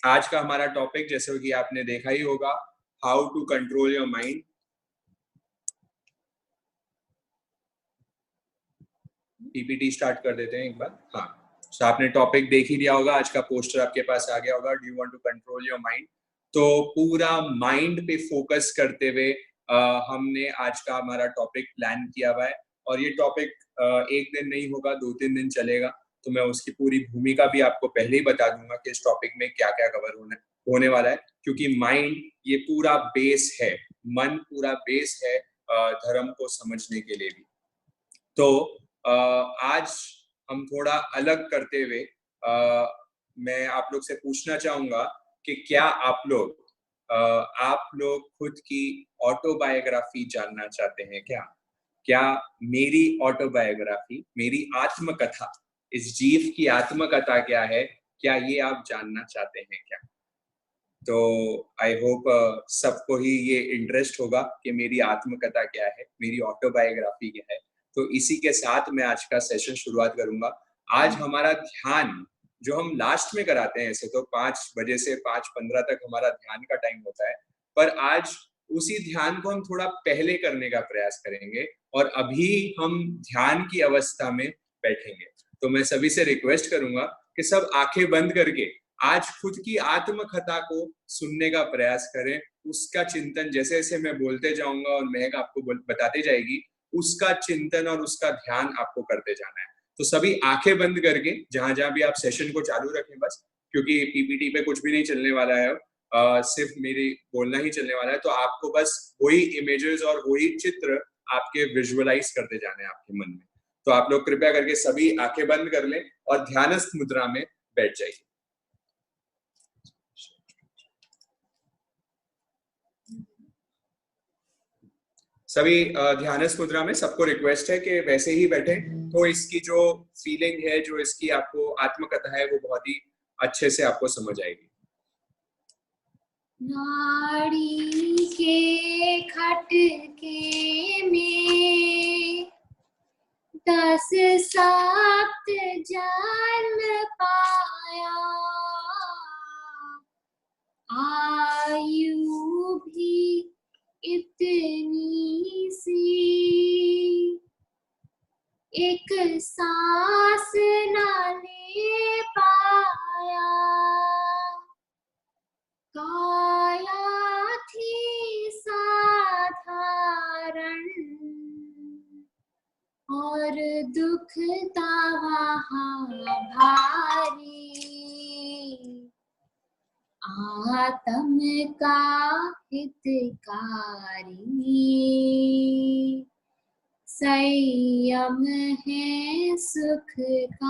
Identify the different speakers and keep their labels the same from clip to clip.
Speaker 1: आज का हमारा टॉपिक जैसे कि आपने देखा ही होगा, how to control your mind. PPT start कर देते हैं एक बार। हाँ, तो आपने टॉपिक देख ही लिया होगा, आज का पोस्टर आपके पास आ गया होगा, do you want to control your mind. तो पूरा माइंड पे फोकस करते हुए हमने आज का हमारा टॉपिक प्लान किया हुआ है। और ये टॉपिक एक दिन नहीं होगा, 2-3 दिन चलेगा। तो मैं उसकी पूरी भूमिका भी आपको पहले ही बता दूंगा कि इस टॉपिक में क्या क्या कवर होने वाला है, क्योंकि माइंड ये पूरा बेस है, मन पूरा बेस है धर्म को समझने के लिए भी। तो आज हम थोड़ा अलग करते हुए मैं आप लोग से पूछना चाहूंगा कि क्या आप लोग खुद की ऑटोबायोग्राफी जानना चाहते हैं क्या? क्या मेरी ऑटोबायोग्राफी, मेरी आत्मकथा, इस जीव की आत्मकथा क्या है, क्या ये आप जानना चाहते हैं क्या? तो आई होप सबको ही ये इंटरेस्ट होगा कि मेरी आत्मकथा क्या है, मेरी ऑटोबायोग्राफी क्या है। तो इसी के साथ मैं आज का सेशन शुरुआत करूंगा। आज हमारा ध्यान जो हम लास्ट में कराते हैं, ऐसे तो 5 बजे से 5:15 तक हमारा ध्यान का टाइम होता है, पर आज उसी ध्यान को हम थोड़ा पहले करने का प्रयास करेंगे और अभी हम ध्यान की अवस्था में बैठेंगे। तो मैं सभी से रिक्वेस्ट करूंगा कि सब आंखें बंद करके आज खुद की आत्मकथा को सुनने का प्रयास करें। उसका चिंतन जैसे जैसे मैं बोलते जाऊंगा और महक आपको बताते जाएगी, उसका चिंतन और उसका ध्यान आपको करते जाना है। तो सभी आंखें बंद करके जहां जहां भी आप सेशन को चालू रखें बस, क्योंकि पीपीटी पे कुछ भी नहीं चलने वाला है, सिर्फ मेरी बोलना ही चलने वाला है। तो आपको बस वही इमेजेस और वही चित्र आपके विजुअलाइज करते जाने हैं आपके मन में। तो आप लोग कृपया करके सभी आंखें बंद कर लें और ध्यानस्थ मुद्रा में बैठ जाइए। सभी ध्यानस्थ मुद्रा में सबको रिक्वेस्ट है कि वैसे ही बैठे, तो इसकी जो फीलिंग है, जो इसकी आपको आत्मकथा है, वो बहुत ही अच्छे से आपको समझ आएगी।
Speaker 2: नाड़ी के खटके में 10 सात जन्म पाया, आयु भी इतनी सी, एक सांस न ले पाया, काया थी साधारण और दुख था वहाँ भारी, आत्म का हितकारी, संयम है सुखकारी।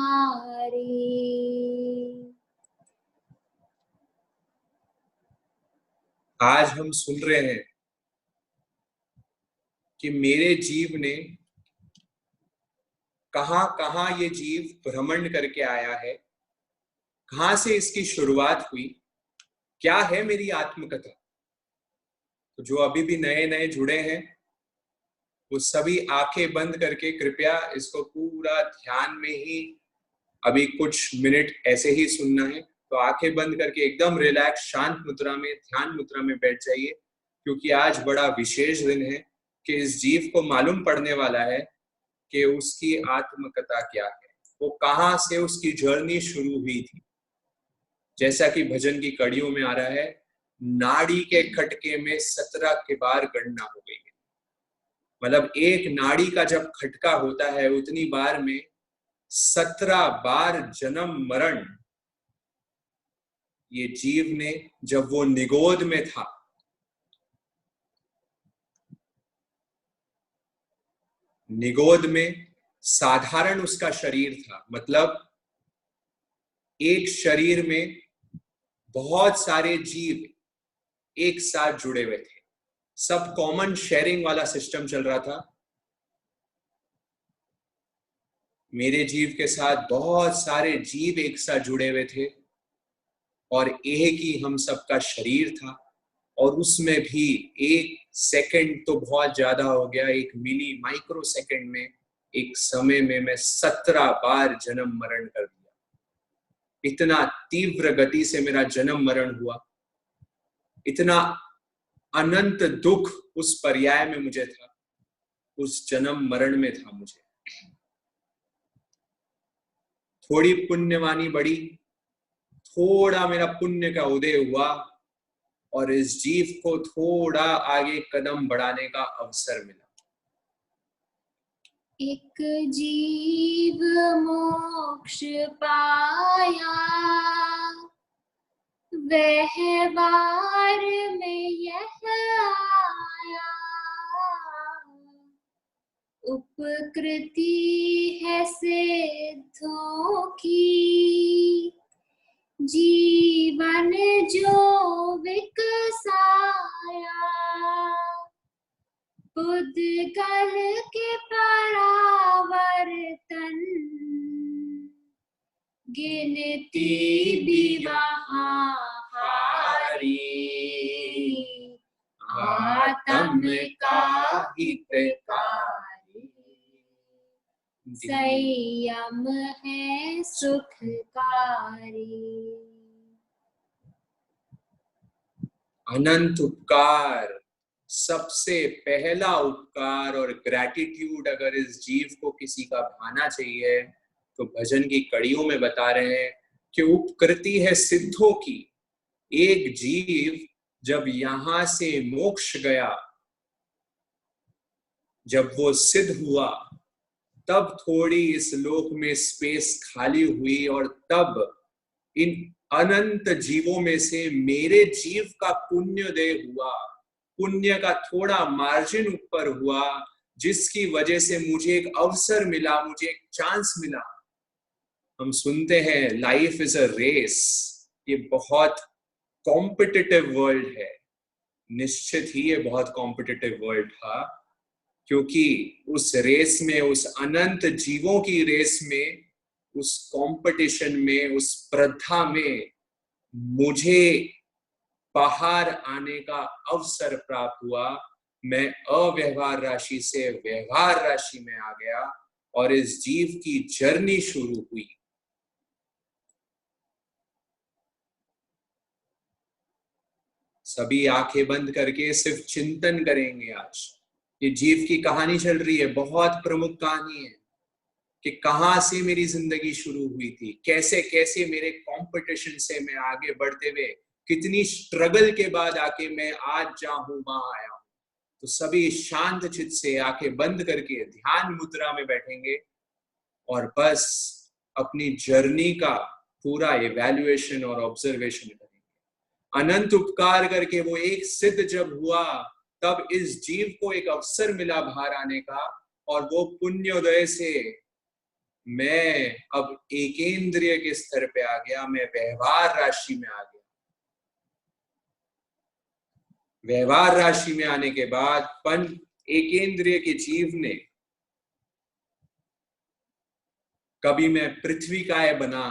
Speaker 1: आज हम सुन रहे हैं कि मेरे जीव ने कहां कहां ये जीव भ्रमण करके आया है, कहां से इसकी शुरुआत हुई, क्या है मेरी आत्मकथा। तो जो अभी भी नए नए जुड़े हैं, वो सभी आंखें बंद करके कृपया इसको पूरा ध्यान में ही अभी कुछ मिनट ऐसे ही सुनना है। तो आंखें बंद करके एकदम रिलैक्स शांत मुद्रा में, ध्यान मुद्रा में बैठ जाइए, क्योंकि आज बड़ा विशेष दिन है कि इस जीव को मालूम पड़ने वाला है कि उसकी आत्मकथा क्या है, वो कहां से उसकी जर्नी शुरू हुई थी। जैसा कि भजन की कड़ियों में आ रहा है, नाड़ी के खटके में 17 के बार गणना हो गई है। मतलब एक नाड़ी का जब खटका होता है, उतनी बार में 17 बार जन्म मरण ये जीव ने, जब वो निगोद में था, निगोद में साधारण उसका शरीर था। मतलब एक शरीर में बहुत सारे जीव एक साथ जुड़े हुए थे, सब कॉमन शेयरिंग वाला सिस्टम चल रहा था। मेरे जीव के साथ बहुत सारे जीव एक साथ जुड़े हुए थे और एक ही हम सबका शरीर था। और उसमें भी एक सेकंड तो बहुत ज्यादा हो गया, एक मिली माइक्रो सेकंड में, एक समय में मैं 17 बार जन्म मरण कर दिया। इतना तीव्र गति से मेरा जन्म मरण हुआ, इतना अनंत दुख उस पर्याय में मुझे था, उस जन्म मरण में था मुझे। थोड़ी पुण्यवानी बढ़ी, थोड़ा मेरा पुण्य का उदय हुआ और इस जीव को थोड़ा आगे कदम बढ़ाने का अवसर मिला।
Speaker 2: एक जीव मोक्ष पाया, व्यवहार में यह आया, उपकृति है सिद्धों की, जीवन जो विकसाया, बुद्धगल के परावर्तन, गिनती भी वहाँ हारी, आत्म का हितकारी, संयम है सुखकारी।
Speaker 1: अनंत उपकार, सबसे पहला उपकार और ग्रैटिट्यूड अगर इस जीव को किसी का भाना चाहिए तो भजन की कड़ियों में बता रहे हैं कि उपकृति है सिद्धों की। एक जीव जब यहां से मोक्ष गया, जब वो सिद्ध हुआ, तब थोड़ी इस लोक में स्पेस खाली हुई और तब इन अनंत जीवों में से मेरे जीव का पुण्योदय हुआ, पुण्य का थोड़ा मार्जिन ऊपर हुआ, जिसकी वजह से मुझे एक अवसर मिला, मुझे एक चांस मिला। हम सुनते हैं लाइफ इज अ रेस, ये बहुत कॉम्पिटिटिव वर्ल्ड है। निश्चित ही ये बहुत कॉम्पिटिटिव वर्ल्ड था, क्योंकि उस रेस में, उस अनंत जीवों की रेस में, उस कंपटीशन में, उस स्पर्धा में मुझे बाहर आने का अवसर प्राप्त हुआ। मैं अव्यवहार राशि से व्यवहार राशि में आ गया और इस जीव की जर्नी शुरू हुई। सभी आंखें बंद करके सिर्फ चिंतन करेंगे आज। ये जीव की कहानी चल रही है, बहुत प्रमुख कहानी है कि कहां से मेरी जिंदगी शुरू हुई थी, कैसे कैसे मेरे कंपटीशन से मैं आगे बढ़ते हुए कितनी स्ट्रगल के बाद आके मैं आज जहां हूं वहां आया हूं। तो सभी शांत चित्त से आंखें बंद करके ध्यान मुद्रा में बैठेंगे और बस अपनी जर्नी का पूरा इवैल्यूएशन और ऑब्जर्वेशन करेंगे। अनंत उपकार करके वो एक सिद्ध जब हुआ, तब इस जीव को एक अवसर मिला बाहर आने का, और वो पुण्योदय से मैं अब एकेंद्रिय के स्तर पे आ गया, मैं व्यवहार राशि में आ गया। व्यवहार राशि में आने के बाद पंच एकेंद्रिय के जीव ने, कभी मैं पृथ्वी काय बना,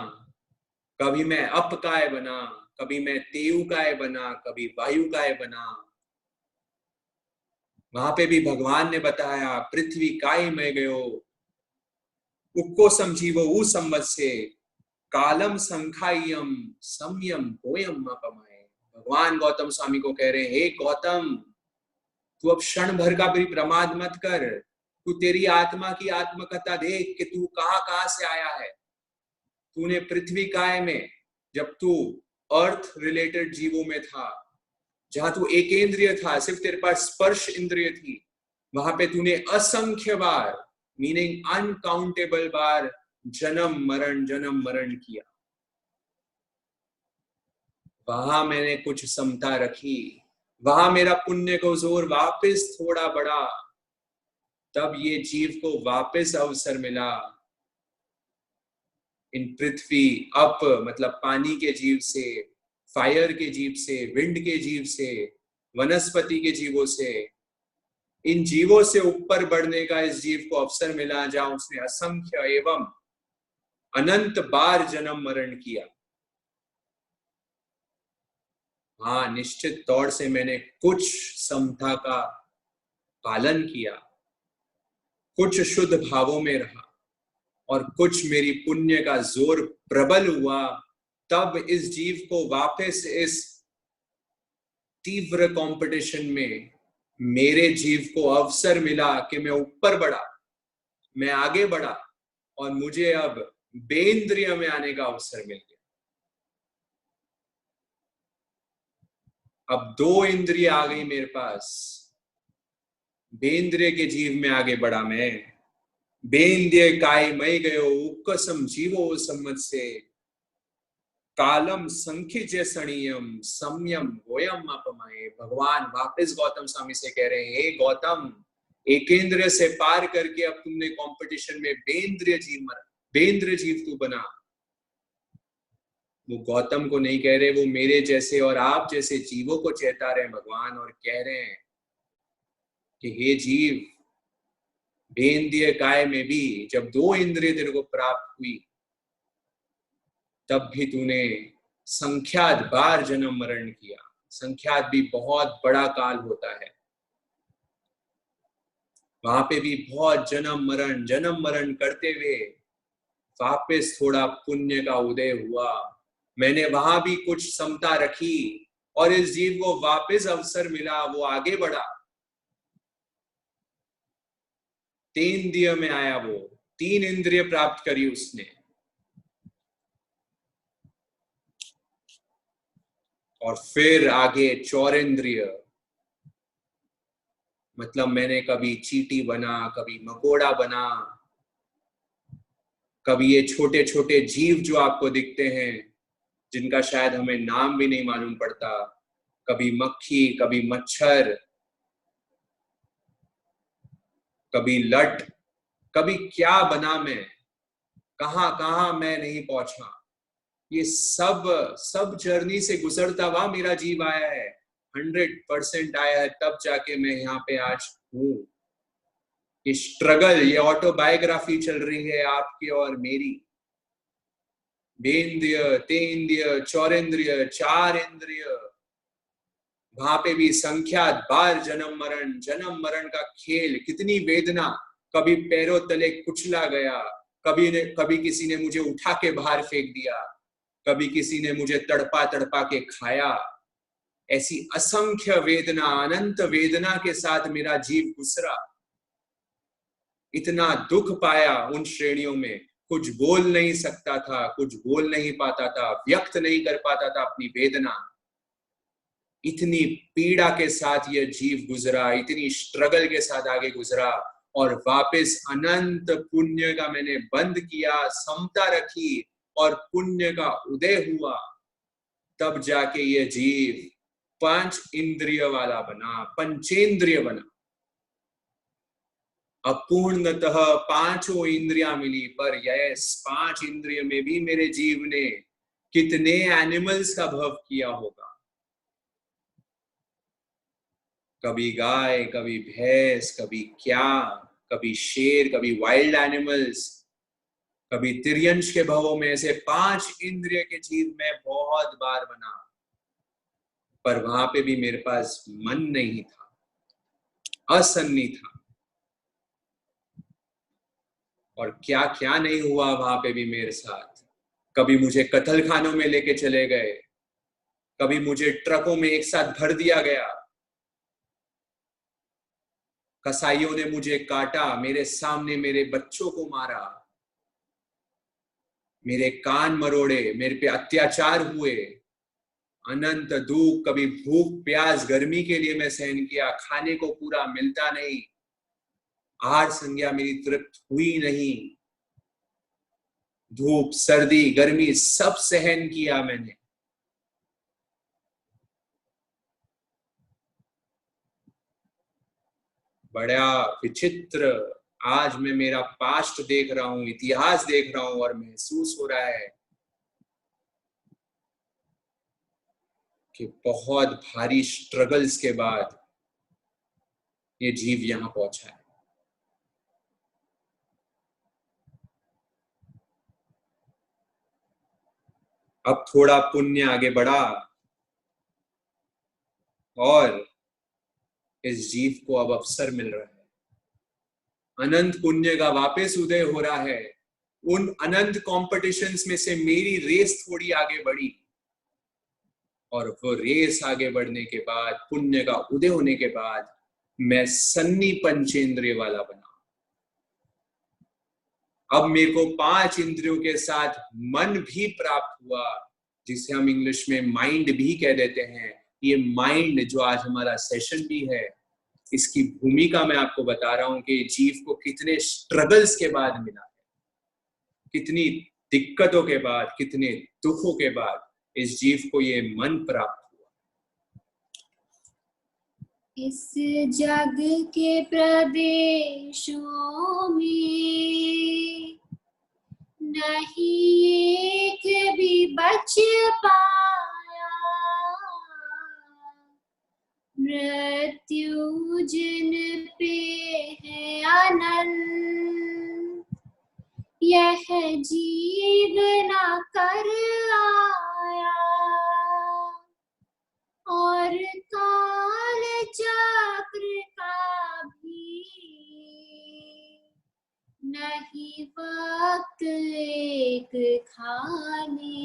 Speaker 1: कभी मैं अप काय बना, कभी मैं तेयु काय बना, कभी वायु काय बना। वहां पे भी भगवान ने बताया पृथ्वी काय में गयो, उक्को समझीवो उ संवत से, कालम संखायम संयम होयम अपमाय। भगवान गौतम स्वामी को कह रहे हैं, हे गौतम, तू अब क्षण भर का भी प्रमाद मत कर, तू तेरी आत्मा की आत्मकथा देख कि तू कहां कहां से आया है। तूने पृथ्वी काय में, जब तू अर्थ रिलेटेड जीवों में था, जहां तू एकेंद्रिय था, सिर्फ तेरे पास स्पर्श इंद्रिय थी, वहां पे तूने असंख्य बार, मीनिंग अनकाउंटेबल बार जन्म मरण किया। वहां मैंने कुछ समता रखी, वहां मेरा पुण्य को जोर वापस थोड़ा बढ़ा, तब ये जीव को वापस अवसर मिला इन पृथ्वी अप मतलब पानी के जीव से, फायर के जीव से, विंड के जीव से, वनस्पति के जीवों से, इन जीवों से ऊपर बढ़ने का इस जीव को अवसर मिला, जहां उसने असंख्य एवं अनंत बार जन्म मरण किया। हाँ, निश्चित तौर से मैंने कुछ समता का पालन किया, कुछ शुद्ध भावों में रहा, और कुछ मेरी पुण्य का जोर प्रबल हुआ तब इस जीव को वापस इस तीव्र कंपटीशन में मेरे जीव को अवसर मिला कि मैं ऊपर बढ़ा, मैं आगे बढ़ा और मुझे अब बेंद्रिय में आने का अवसर मिल गया। अब 2 इंद्रिय आ गई मेरे पास, बेंद्रिय के जीव में आगे बढ़ा मैं। बेंद्रिय काय मई गयो उक्कसम जीवो सम्मत से कालम संखिज्य सणियम सम्यम गोयम अपमाए। भगवान वापस गौतम स्वामी से कह रहे हैं, हे गौतम, एकेंद्र से पार करके अब तुमने कंपटीशन में बेंद्रिय जीव तू बना। वो गौतम को नहीं कह रहे, वो मेरे जैसे और आप जैसे जीवों को चेता रहे हैं भगवान, और कह रहे हैं कि हे जीव, बेंद्रिय काय में भी जब 2 इंद्रिय तेरे को प्राप्त हुई, तब भी तूने संख्यात बार जन्म मरण किया। संख्यात भी बहुत बड़ा काल होता है, वहां पे भी बहुत जन्म मरण करते हुए वापस थोड़ा पुण्य का उदय हुआ। मैंने वहां भी कुछ समता रखी और इस जीव को वापस अवसर मिला, वो आगे बढ़ा, 3 दिया में आया, वो 3 इंद्रिय प्राप्त करी उसने। और फिर आगे चौरेंद्रिय, मतलब मैंने कभी चींटी बना, कभी मकोड़ा बना, कभी ये छोटे छोटे जीव जो आपको दिखते हैं जिनका शायद हमें नाम भी नहीं मालूम पड़ता, कभी मक्खी, कभी मच्छर, कभी लट, कभी क्या बना मैं, कहां कहां मैं नहीं पहुंचा। ये सब जर्नी से गुजरता हुआ मेरा जीव आया है, 100% आया है, तब जाके मैं यहाँ पे आज हूं। ये स्ट्रगल, ये ऑटोबायोग्राफी चल रही है आपकी और मेरी। बेंद्रिय, तेंद्रिय, चौरेंद्रिय, 4 इंद्रिय, वहां पे भी संख्यात बार जन्म मरण का खेल, कितनी वेदना। कभी पैरों तले कुचला गया, कभी किसी ने मुझे उठा के बाहर फेंक दिया, कभी किसी ने मुझे तड़पा तड़पा के खाया। ऐसी असंख्य वेदना, अनंत वेदना के साथ मेरा जीव गुजरा। इतना दुख पाया उन श्रेणियों में, कुछ बोल नहीं सकता था, कुछ बोल नहीं पाता था, व्यक्त नहीं कर पाता था अपनी वेदना। इतनी पीड़ा के साथ यह जीव गुजरा, इतनी स्ट्रगल के साथ आगे गुजरा, और वापस अनंत पुण्य का मैंने बंद किया, समता रखी और पुण्य का उदय हुआ। तब जाके यह जीव 5 इंद्रिय वाला बना, पंचेंद्रिय बना। अपूर्णतः 5 इंद्रियां मिली, पर यस 5 इंद्रिय में भी मेरे जीव ने कितने एनिमल्स का भव किया होगा। कभी गाय, कभी भैंस, कभी क्या, कभी शेर, कभी वाइल्ड एनिमल्स, कभी तिर्यंश के भवों में। ऐसे 5 इंद्रिय के जीव में बहुत बार बना, पर वहां पे भी मेरे पास मन नहीं था, असन्नी था। और क्या क्या नहीं हुआ वहां पे भी मेरे साथ। कभी मुझे कत्ल खानों में लेके चले गए, कभी मुझे ट्रकों में एक साथ भर दिया गया, कसाईयों ने मुझे काटा, मेरे सामने मेरे बच्चों को मारा, मेरे कान मरोड़े, मेरे पे अत्याचार हुए, अनंत दुख, कभी भूख प्यास गर्मी के लिए मैं सहन किया, खाने को पूरा मिलता नहीं, आहार संज्ञा मेरी तृप्त हुई नहीं, धूप सर्दी गर्मी सब सहन किया मैंने। बड़ा विचित्र, आज मैं मेरा पास्ट देख रहा हूं, इतिहास देख रहा हूं और महसूस हो रहा है कि बहुत भारी स्ट्रगल्स के बाद ये जीव यहां पहुंचा है। अब थोड़ा पुण्य आगे बढ़ा और इस जीव को अब अवसर मिल रहा है, अनंत पुण्य का वापस उदय हो रहा है। उन अनंत कॉम्पिटिशन्स में से मेरी रेस थोड़ी आगे बढ़ी, और वो रेस आगे बढ़ने के बाद, पुण्य का उदय होने के बाद, मैं सन्नी पंचेंद्रिय वाला बना। अब मेरे को 5 इंद्रियों के साथ मन भी प्राप्त हुआ, जिसे हम इंग्लिश में माइंड भी कह देते हैं। ये माइंड जो आज हमारा सेशन भी है, इसकी भूमिका मैं आपको बता रहा हूं कि जीव को कितने स्ट्रगल्स के बाद मिला है, कितनी दिक्कतों के बाद, कितने दुखों के बाद इस जीव को ये मन प्राप्त हुआ।
Speaker 2: इस जग के प्रदेशों में नहीं एक भी बच पाया, मृत्यु जिन पे है अनंत, यह जीव ना कर आया, और काल चक्र का भी नहीं वक्त एक खाली,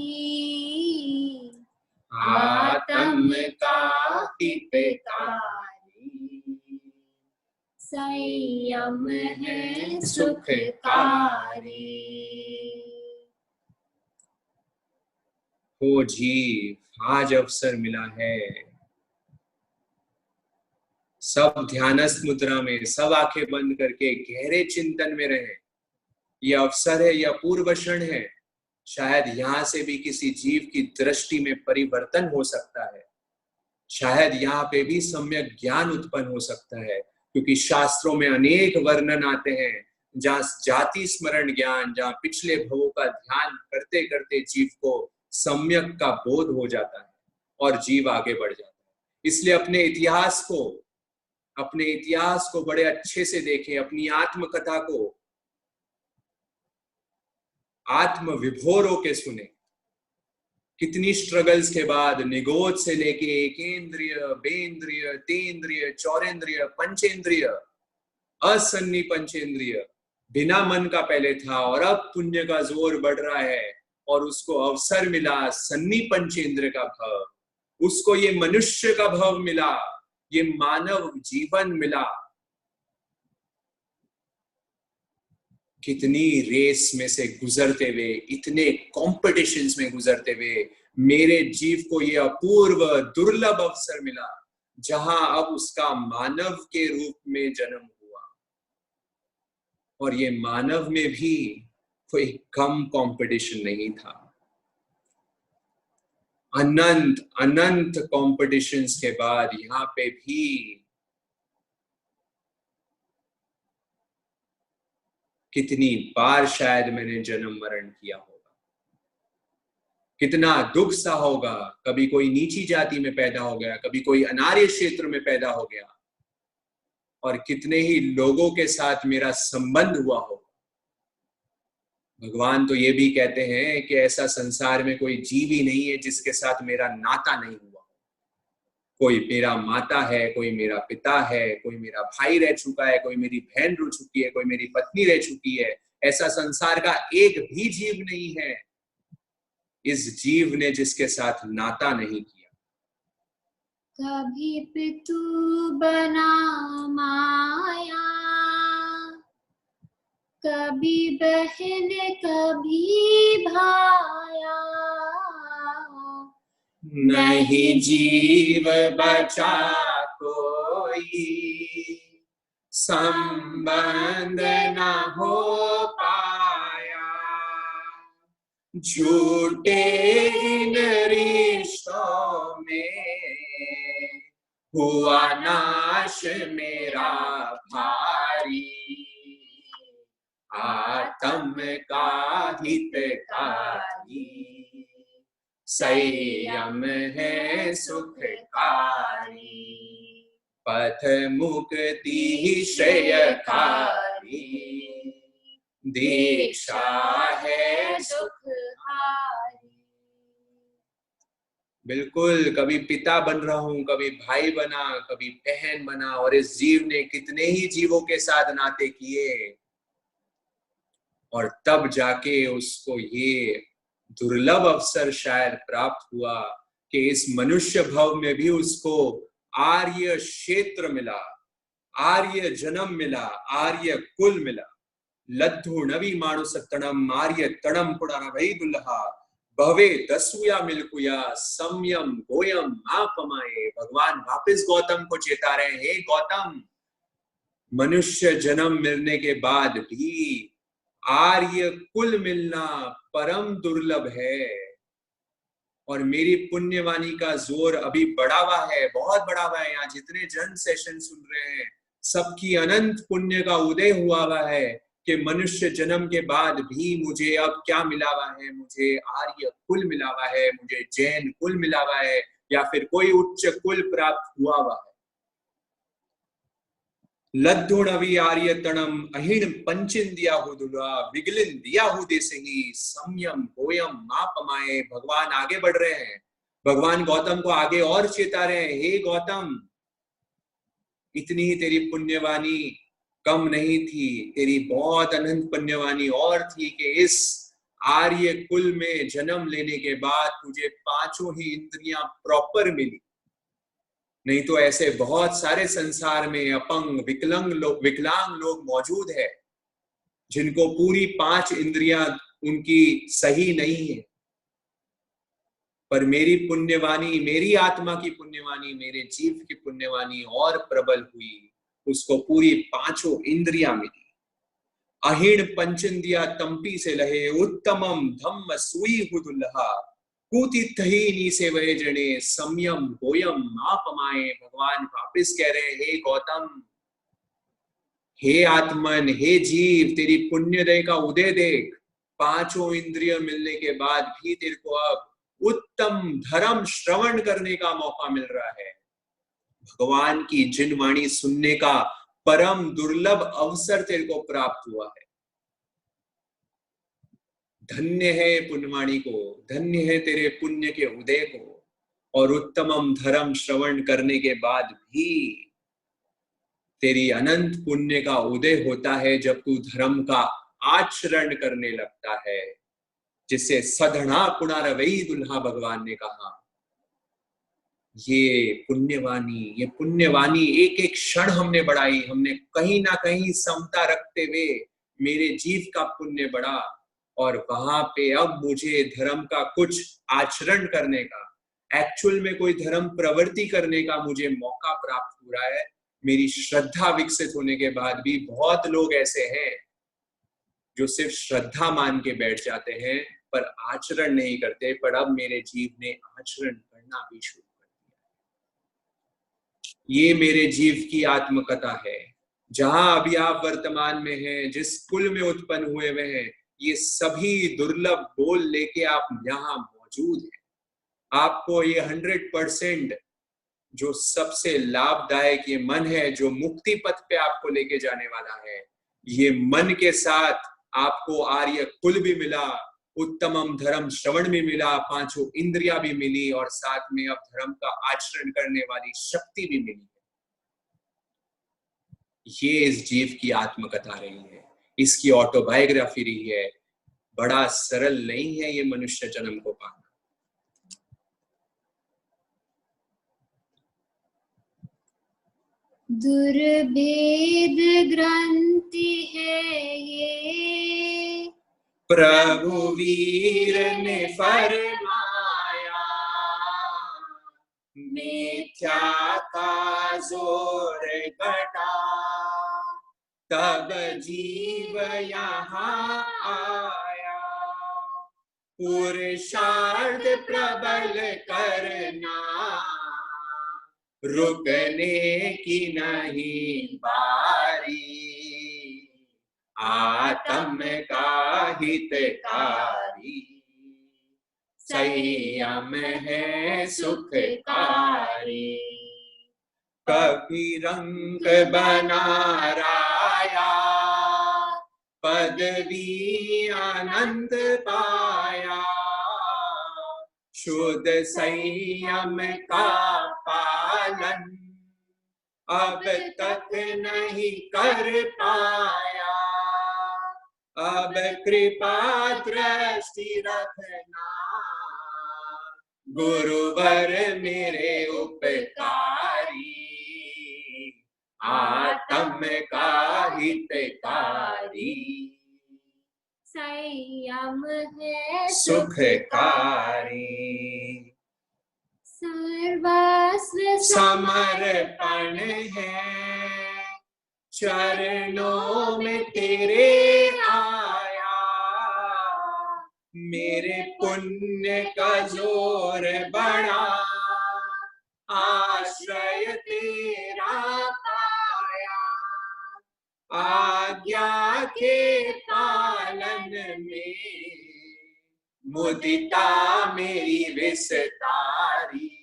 Speaker 2: आत्म का हितकारी, संयम है सुखकारी।
Speaker 1: हो जीव, आज अवसर मिला है, सब ध्यानस्थ मुद्रा में, सब आंखें बंद करके गहरे चिंतन में रहे। यह अवसर है, यह पूर्व क्षण है, शायद यहां से भी किसी जीव की दृष्टि में परिवर्तन हो सकता है, शायद यहाँ पे भी सम्यक ज्ञान उत्पन्न हो सकता है, क्योंकि शास्त्रों में अनेक वर्णन आते हैं जहाँ जाति स्मरण ज्ञान, जहाँ पिछले भवों का ध्यान करते करते जीव को सम्यक का बोध हो जाता है और जीव आगे बढ़ जाता है। इसलिए अपने इतिहास को बड़े अच्छे से देखें, अपनी आत्मकथा को आत्म विभोर होके सुने। कितनी स्ट्रगल्स के बाद निगोद से लेके एकेंद्रिय, बेंद्रिय, तेंद्रिय, चौरेंद्रिय, पंचेंद्रिय, असन्नी पंचेंद्रिय, बिना मन का पहले था, और अब पुण्य का जोर बढ़ रहा है और उसको अवसर मिला सन्नी पंचेंद्र का भव, उसको ये मनुष्य का भव मिला, ये मानव जीवन मिला। कितनी रेस में से गुजरते हुए, इतने कॉम्पिटिशन्स में गुजरते हुए मेरे जीव को ये अपूर्व दुर्लभ अवसर मिला, जहां अब उसका मानव के रूप में जन्म हुआ। और ये मानव में भी कोई कम कंपटीशन नहीं था। अनंत अनंत कॉम्पिटिशन्स के बाद यहाँ पे भी कितनी बार शायद मैंने जन्म मरण किया होगा, कितना दुख सा होगा। कभी कोई नीची जाति में पैदा हो गया, कभी कोई अनार्य क्षेत्र में पैदा हो गया, और कितने ही लोगों के साथ मेरा संबंध हुआ होगा। भगवान तो ये भी कहते हैं कि ऐसा संसार में कोई जीव ही नहीं है जिसके साथ मेरा नाता नहीं हुआ। कोई मेरा माता है, कोई मेरा पिता है, कोई मेरा भाई रह चुका है, कोई मेरी बहन रह चुकी है, कोई मेरी पत्नी रह चुकी है। ऐसा संसार का एक भी जीव नहीं है इस जीव ने जिसके साथ नाता नहीं किया।
Speaker 2: कभी पितु बना माया, कभी बहन कभी भाया,
Speaker 1: नहीं जीव बचा कोई, संबंध न हो पाया, झूठे इन रिश्तों में हुआ नाश मेरा भारी, आत्म का हितकारी, संयम है सुखकारी, पथ मुक्ति श्रेयकारी, दीक्षा है
Speaker 2: सुखहारी।
Speaker 1: बिल्कुल, कभी पिता बन रहा हूं, कभी भाई बना, कभी बहन बना, और इस जीव ने कितने ही जीवों के साथ नाते किए। और तब जाके उसको ये दुर्लभ अवसर शायद प्राप्त हुआ कि इस मनुष्य भव में भी उसको आर्य क्षेत्र मिला, आर्य जन्म मिला, आर्य कुल मिला। लद्धु नवी माणुस तणम आर्य तणम पुराना भई दुल्हा भवे दसुया मिलकुया संयम गोयम आपमाए। भगवान वापस गौतम को चेता रहे हैं, हे गौतम, मनुष्य जन्म मिलने के बाद भी आर्य कुल मिलना परम दुर्लभ है। और मेरी पुण्यवाणी का जोर अभी बढ़ा हुआ है, बहुत बढ़ा हुआ है। यहाँ जितने जन सेशन सुन रहे हैं, सबकी अनंत पुण्य का उदय हुआ हुआ है कि मनुष्य जन्म के बाद भी मुझे अब क्या मिला हुआ है, मुझे आर्य कुल मिला हुआ है, मुझे जैन कुल मिला हुआ है, या फिर कोई उच्च कुल प्राप्त हुआ हुआ है। लद्धुणवी आर्य तणम अहिण पंचिन दिया हो दुल्हा विगलिन दिया हो देसे ही संयम गोयम मापमाए। भगवान आगे बढ़ रहे हैं, भगवान गौतम को आगे और चेता रहे हैं, हे गौतम, इतनी ही तेरी पुण्यवाणी कम नहीं थी, तेरी बहुत अनंत पुण्यवाणी और थी कि इस आर्य कुल में जन्म लेने के बाद तुझे पांचों ही इंद्रियां प्रॉपर मिली। नहीं तो ऐसे बहुत सारे संसार में अपंग विकलांग लोग मौजूद है जिनको पूरी 5 इंद्रियां उनकी सही नहीं है। पर मेरी पुण्यवाणी, मेरी आत्मा की पुण्यवाणी, मेरे जीव की पुण्यवाणी और प्रबल हुई, उसको पूरी 5 इंद्रियां मिली। अहिण पंचंदिया तंपी से लहे उत्तमम धम्म सुई हुदुल्हा कुतित ही नी से वह जने संयम गोयम मापमाए। भगवान वापिस कह रहे, हे गौतम, हे आत्मन, हे जीव, तेरी पुण्योदय का उदय देख। 5 इंद्रिय मिलने के बाद भी तेरे को अब उत्तम धर्म श्रवण करने का मौका मिल रहा है। भगवान की जिन वाणी सुनने का परम दुर्लभ अवसर तेरे को प्राप्त हुआ है। धन्य है पुण्यवाणी को, धन्य है तेरे पुण्य के उदय को। और उत्तमम धर्म श्रवण करने के बाद भी तेरी अनंत पुण्य का उदय होता है जब तू धर्म का आचरण करने लगता है, जिसे सधना पुनरवई दुल्हा भगवान ने कहा। ये पुण्यवाणी एक एक क्षण हमने बढ़ाई, हमने कहीं ना कहीं समता रखते हुए मेरे जीव का पुण्य बढ़ा। और वहां पे अब मुझे धर्म का कुछ आचरण करने का, एक्चुअल में कोई धर्म प्रवृत्ति करने का मुझे मौका प्राप्त हो रहा है। मेरी श्रद्धा विकसित होने के बाद भी बहुत लोग ऐसे हैं जो सिर्फ श्रद्धा मान के बैठ जाते हैं पर आचरण नहीं करते। पर अब मेरे जीव ने आचरण करना भी शुरू कर दिया। ये मेरे जीव की आत्मकथा है। जहां अभी आप वर्तमान में हैं, जिस कुल में उत्पन्न हुए हुए हैं, ये सभी दुर्लभ गोल लेके आप यहाँ मौजूद हैं। आपको ये 100% जो सबसे लाभदायक ये मन है, जो मुक्ति पथ पे आपको लेके जाने वाला है, ये मन के साथ आपको आर्य कुल भी मिला, उत्तमम धर्म श्रवण भी मिला, 5 इंद्रियां भी मिली, और साथ में अब धर्म का आचरण करने वाली शक्ति भी मिली। ये इस जीव की आत्मकथा रही है, इसकी ऑटोबायोग्राफी रही है। बड़ा सरल नहीं है ये मनुष्य जन्म को पाना।
Speaker 2: दुर्भेद ग्रंथि है ये,
Speaker 1: प्रभु वीर ने फरमाया, मिथ्या का जोर घटा, तब जीव यहाँ आया, पुरुषार्थ प्रबल करना, रुकने की नहीं बारी, आत्म का हितकारी, संयम है सुखकारी, कभी रंग बना राया, पदवी आनंद पाया, शुद्ध संयम का पालन अब तक नहीं कर पाया, अब कृपा दृष्टि रखना, गुरुवर मेरे उपकारी, आत्म का हितकारी,
Speaker 2: संयम है
Speaker 1: सुखकारी,
Speaker 2: सर्वस्व
Speaker 1: समर्पण है, चरणों में तेरे आया, मेरे पुण्य का जोर बढ़ा, आश्रय तेरा पाया, आज्ञा के पालन में मुदिता मेरी विस्तारी,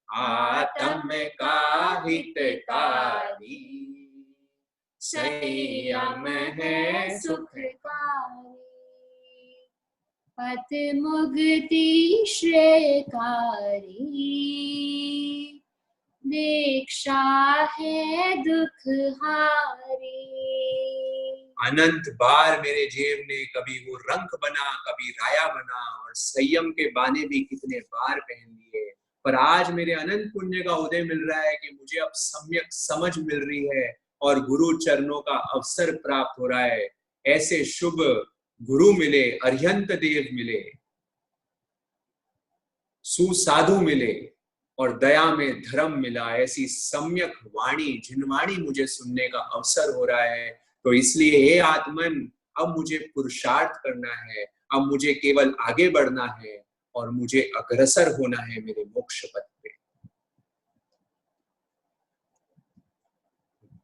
Speaker 1: आत्म का हितकारी, संयम है सुखकारी,
Speaker 2: पथ मुक्ति श्रेयकारी, दीक्षा है दुख हारी।
Speaker 1: अनंत बार मेरे जेब ने कभी वो रंग बना, कभी राया बना, और संयम के बाने भी कितने बार पहन लिए, पर आज मेरे अनंत पुण्य का उदय मिल रहा है कि मुझे अब सम्यक समझ मिल रही है और गुरु चरणों का अवसर प्राप्त हो रहा है। ऐसे शुभ गुरु मिले, अरिहंत देव मिले, सुसाधु मिले और दया में धर्म मिला, ऐसी सम्यक वाणी जिनवाणी मुझे सुनने का अवसर हो रहा है। तो इसलिए हे आत्मन, अब मुझे पुरुषार्थ करना है, अब मुझे केवल आगे बढ़ना है और मुझे अग्रसर होना है मेरे मोक्ष पथ पे।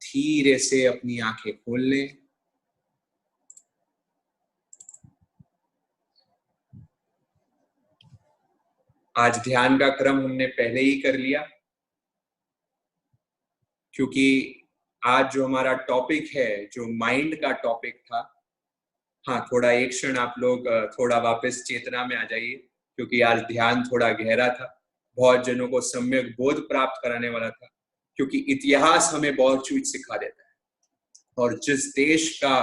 Speaker 1: धीरे से अपनी आंखें खोल लें। आज ध्यान का क्रम हमने पहले ही कर लिया, क्योंकि आज जो हमारा टॉपिक है, जो माइंड का टॉपिक था, हाँ थोड़ा एक क्षण आप लोग थोड़ा वापस चेतना में आ जाइए, क्योंकि आज ध्यान थोड़ा गहरा था, बहुत जनों को सम्यक बोध प्राप्त कराने वाला था, क्योंकि इतिहास हमें बहुत चीज सिखा देता है, और जिस देश का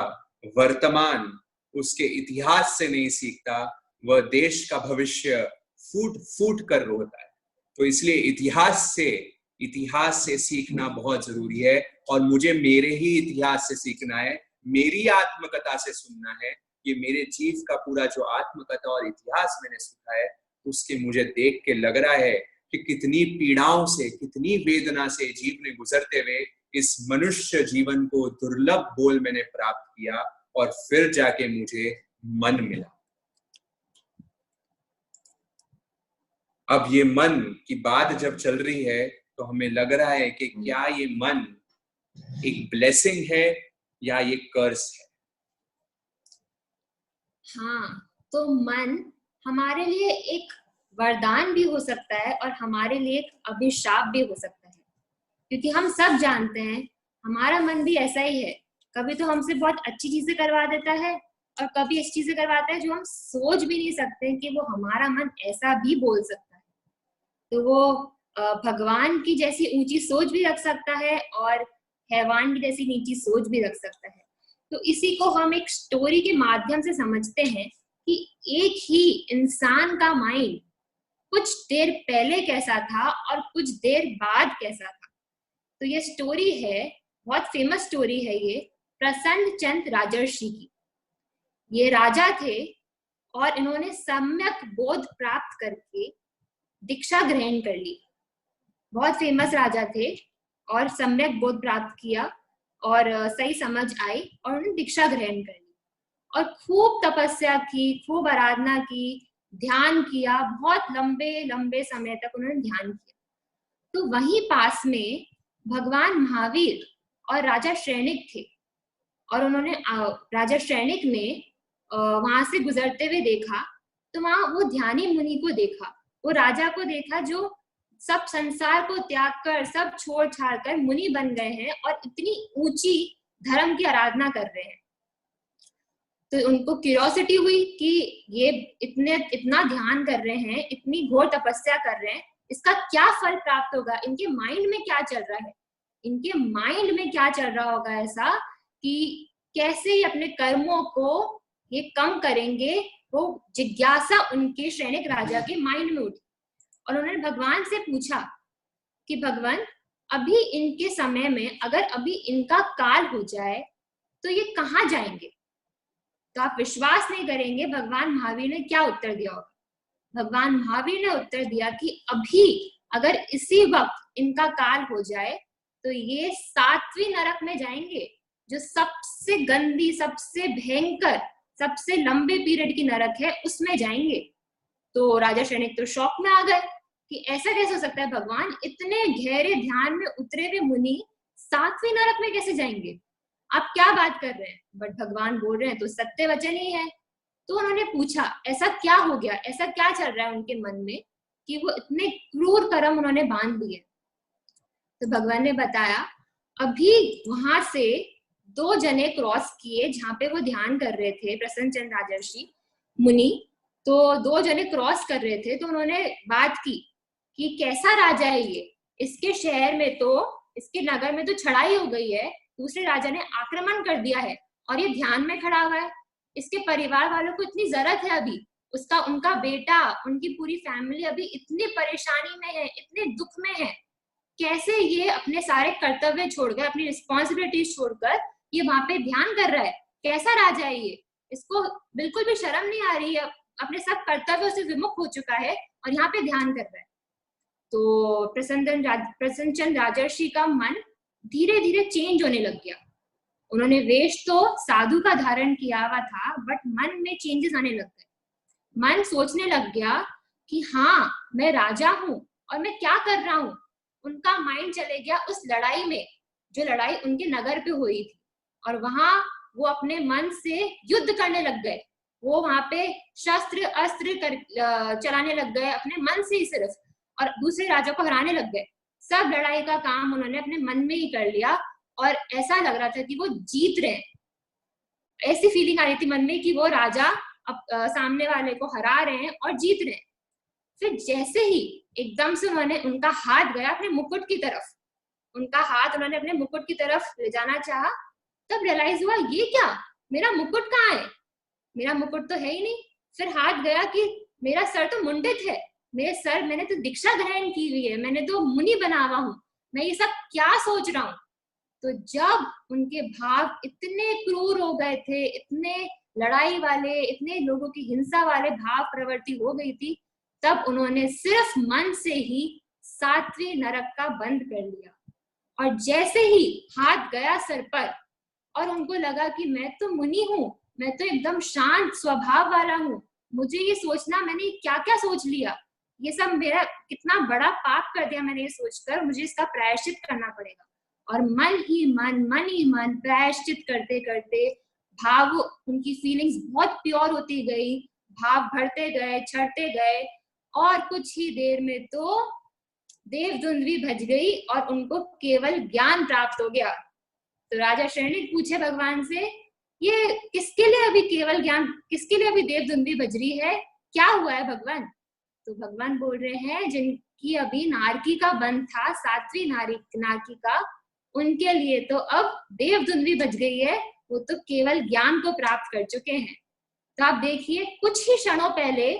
Speaker 1: वर्तमान उसके इतिहास से नहीं सीखता, वह देश का भविष्य फूट फूट कर रोता है। तो इसलिए इतिहास से सीखना बहुत जरूरी है, और मुझे मेरे ही इतिहास से सीखना है, मेरी आत्मकथा से सुनना है। ये मेरे जीव का पूरा जो आत्मकथा और इतिहास मैंने सुना है, उसके मुझे देख के लग रहा है कि कितनी पीड़ाओं से, कितनी वेदना से जीव ने गुजरते हुए इस मनुष्य जीवन को दुर्लभ बोल मैंने प्राप्त किया, और फिर जाके मुझे मन मिला। अब ये मन की बात जब चल रही है तो हमें लग रहा है कि क्या ये मन एक ब्लेसिंग है या ये कर्स है।
Speaker 2: हाँ, तो मन हमारे लिए एक वरदान भी हो सकता है और हमारे लिए एक अभिशाप भी हो सकता है, क्योंकि हम सब जानते हैं हमारा मन भी ऐसा ही है। कभी तो हमसे बहुत अच्छी चीजें करवा देता है और कभी ऐसी चीजें करवाता है जो हम सोच भी नहीं सकते कि वो हमारा मन ऐसा भी बोल सकता है। तो वो भगवान की जैसी ऊंची सोच भी रख सकता है और हैवान की जैसी नीची सोच भी रख सकता है। तो इसी को हम एक स्टोरी के माध्यम से समझते हैं कि एक ही इंसान का माइंड कुछ देर पहले कैसा था और कुछ देर बाद कैसा था। तो ये स्टोरी है, बहुत फेमस स्टोरी है ये, प्रसन्न चंद्र राजर्षि की। ये राजा थे और इन्होंने सम्यक बोध प्राप्त करके दीक्षा ग्रहण कर ली। बहुत फेमस राजा थे और सम्यक बोध प्राप्त किया और सही समझ आई और उन्होंने दीक्षा ग्रहण कर ली और खूब तपस्या की, खूब आराधना की, ध्यान किया, बहुत लंबे लंबे समय तक उन्होंने ध्यान किया। तो वहीं पास में भगवान महावीर और राजा शैनिक थे और उन्होंने राजा शैनिक ने वहां से गुजरते हुए देखा। तो वहां वो ध्यानी मुनि को देखा, वो राजा को देखा जो सब संसार को त्याग कर, सब छोड़ छाड़ कर मुनि बन गए हैं और इतनी ऊंची धर्म की आराधना कर रहे हैं। तो उनको क्यूरियोसिटी हुई कि ये इतना ध्यान कर रहे हैं, इतनी घोर तपस्या कर रहे हैं, इसका क्या फल प्राप्त होगा, इनके माइंड में क्या चल रहा है, इनके माइंड में क्या चल रहा होगा ऐसा कि कैसे ये अपने कर्मों को ये कम करेंगे, वो जिज्ञासा उनके सैनिक राजा के माइंड में उठी। और उन्होंने भगवान से पूछा कि भगवान, अभी इनके समय में अगर अभी इनका काल हो जाए तो ये कहाँ जाएंगे? तो आप विश्वास नहीं करेंगे भगवान महावीर ने क्या उत्तर दिया होगा। भगवान महावीर ने उत्तर दिया कि अभी अगर इसी वक्त इनका काल हो जाए तो ये 7वीं नरक में जाएंगे, जो सबसे गंदी, सबसे भयंकर, सबसे लंबे पीरियड की नरक है, उसमें जाएंगे। तो राजा सैनिक तो शॉक में आ गए कि ऐसा कैसे हो सकता है भगवान, इतने गहरे ध्यान में उतरे हुए मुनि 7वीं नरक में कैसे जाएंगे? आप क्या बात कर रहे हैं? बट भगवान बोल रहे हैं तो सत्य वचन ही है। तो उन्होंने पूछा ऐसा क्या हो गया, ऐसा क्या चल रहा है उनके मन में कि वो इतने क्रूर कर्म उन्होंने बांध लिए। तो भगवान ने बताया, अभी वहां से 2 जने क्रॉस किए जहां पे वो ध्यान कर रहे थे, प्रसन्नचंद राजर्षि मुनि। तो 2 जने क्रॉस कर रहे थे, तो उन्होंने बात की कि कैसा राजा है ये, इसके शहर में तो, इसके नगर में तो छड़ाई हो गई है, दूसरे राजा ने आक्रमण कर दिया है और ये ध्यान में खड़ा हुआ है। इसके परिवार वालों को इतनी जरूरत है अभी, उसका उनका बेटा, उनकी पूरी फैमिली अभी इतनी परेशानी में है, इतने दुख में है, कैसे ये अपने सारे कर्तव्य छोड़कर, अपनी रिस्पॉन्सिबिलिटीज छोड़कर ये वहां पे ध्यान कर रहा है? कैसा राजा है ये? इसको बिल्कुल भी शर्म नहीं आ रही है, अपने सब कर्तव्यों से विमुख हो चुका है और यहाँ पे ध्यान कर रहा है। तो प्रसन्नचंद राजर्षि का मन धीरे धीरे चेंज होने लग गया। उन्होंने वेश तो साधु का धारण किया हुआ था, बट मन में चेंजेस आने लग गए। मन सोचने लग गया कि हाँ, मैं राजा हूँ और मैं क्या कर रहा हूँ। उनका माइंड चले गया उस लड़ाई में, जो लड़ाई उनके नगर पे हुई थी, और वहां वो अपने मन से युद्ध करने लग गए। वो वहां पे शस्त्र अस्त्र चलाने लग गए अपने मन से ही सिर्फ, और दूसरे राजा को हराने लग गए। सब लड़ाई का काम उन्होंने अपने मन में ही कर लिया और ऐसा लग रहा था कि वो जीत रहे हैं। ऐसी फीलिंग आ रही थी मन में कि वो राजा सामने वाले को हरा रहे हैं और जीत रहे हैं। फिर जैसे ही एकदम से उन्होंने, उनका हाथ गया अपने मुकुट की तरफ, उनका हाथ उन्होंने अपने मुकुट की तरफ ले जाना चाहा, तब रियलाइज हुआ ये क्या, मेरा मुकुट कहाँ है? मेरा मुकुट तो है ही नहीं। फिर हाथ गया कि मेरा सर तो मुंडित है, मेरे सर, मैंने तो दीक्षा ग्रहण की हुई है, मैंने तो मुनि बना हुआ हूँ, मैं ये सब क्या सोच रहा हूँ? तो जब उनके भाव इतने क्रूर हो गए थे, इतने लड़ाई वाले, इतने लोगों की हिंसा वाले भाव प्रवृत्ति हो गई थी, तब उन्होंने सिर्फ मन से ही 7वीं नरक का बंद कर लिया। और जैसे ही हाथ गया सर पर और उनको लगा कि मैं तो मुनि हूँ, मैं तो एकदम शांत स्वभाव वाला हूँ, मुझे ये सोचना, मैंने क्या क्या सोच लिया, ये सब मेरा कितना बड़ा पाप कर दिया मैंने ये सोचकर, मुझे इसका प्रायश्चित करना पड़ेगा। और मन ही मन प्रायश्चित करते करते भाव, उनकी फीलिंग्स बहुत प्योर होती गई, भाव बढ़ते गए, चढ़ते गए, और कुछ ही देर में तो देवदुंदुभी बज गई और उनको केवल ज्ञान प्राप्त हो गया। तो राजा सैनिक पूछे भगवान से, ये किसके लिए अभी केवल ज्ञान, किसके लिए अभी देवदुंदुभी बज रही है, क्या हुआ है भगवान? तो भगवान बोल रहे हैं, जिनकी अभी नारकी का बंध था, 7वीं नारकी का, उनके लिए तो अब देवदुंदुभी बज गई है, वो तो केवल ज्ञान को प्राप्त कर चुके हैं। तो आप देखिए, कुछ ही क्षणों पहले